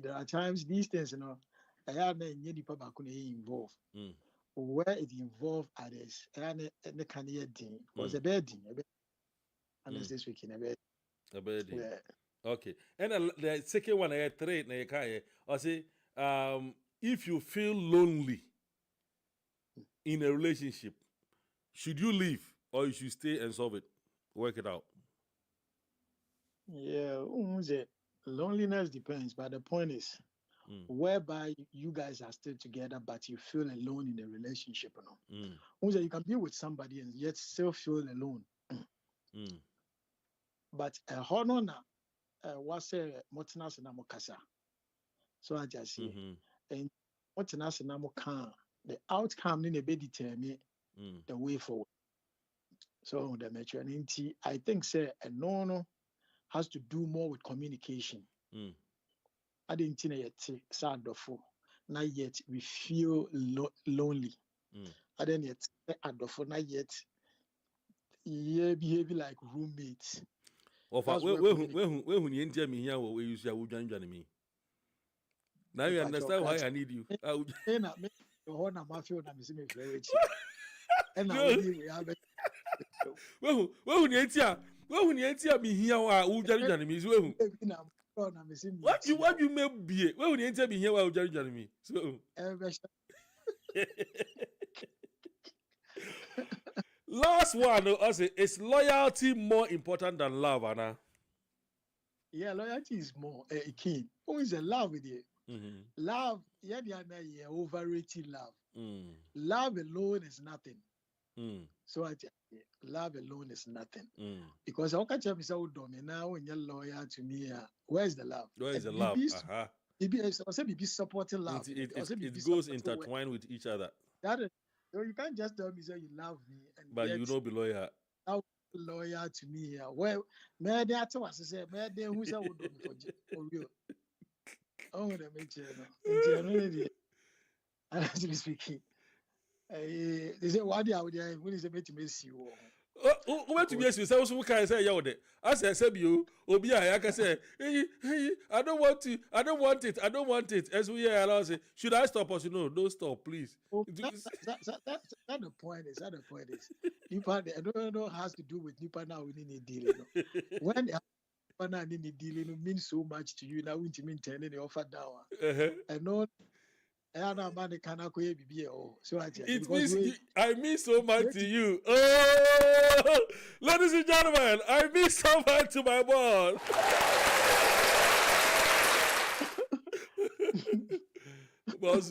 there are times these things you know ya na nye nipa ba ko na involve. Where it involves others, and the can hear ding was a bad ding. And this week in a bed. Okay. And the second one I had three na yakaye. I say, if you feel lonely in a relationship, should you leave or you should stay and solve it, work it out? Yeah, loneliness depends, but the point is. Whereby you guys are still together, but you feel alone in the relationship. You can be with somebody and yet still feel alone. But a honor was a motinas and amokasa. So I just say, and motinas and amokan, the outcome in a bit determine the way forward. So the maturity, I think, say a no has to do more with communication. I didn't yet sad for not yet we feel lonely. I didn't yet adofo not yet behave like roommates. When you enter me here, we use your wood me. Now you understand why I need you. When you enter me here, what you may be? When you enter me here, while judging me. So last one, is loyalty more important than love, Anna? Yeah, loyalty is more key. Who is a love with you? Love, yeah, overrated love. Love alone is nothing. So love alone is nothing. Because I'll catch up with now when you're loyal to me. Where's the love? Where is the love? Be supporting love. It goes intertwined with each other. So you can't just tell me say you love me, but you don't be loyal. Loyal to me. Well, may they to us say, may they who's I would do for real. Oh, the major. And actually speaking. They say, why they are there? When is the to miss you? What to be as you say, so can I say, yo, as I said, you, Obi, I can say, hey, I don't want it. As we are allowed to say, should I stop us? Don't stop, please. That's the point is. Nipa, I don't know has to do with Nipa now we need a deal. When Nipa now need a deal, it means so much to you. Now we mean turning the offer down. I know. So it means I mean so much to you. Oh, ladies and gentlemen, I mean so much to my boss. Boss,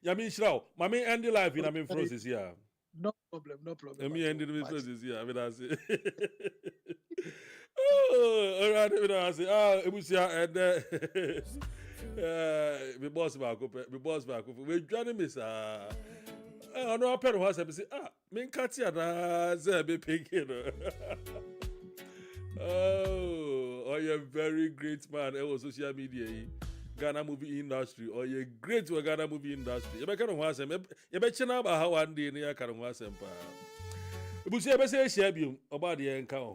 Yamin Shrao, my main ending life in Amin Frozen here. No problem. Me ending with Frozen here. I mean, I say. Oh, all right. I say, it was here and me boss back. We joining me, sir. I know a pair of us. I say, me Katia na say be picking. Oh, you're a very great man. It was social media. Ghana movie industry or you great for Ghana movie industry. You better know what I'm you better know about how one day you can know what I'm. If you say, share you about the encounter.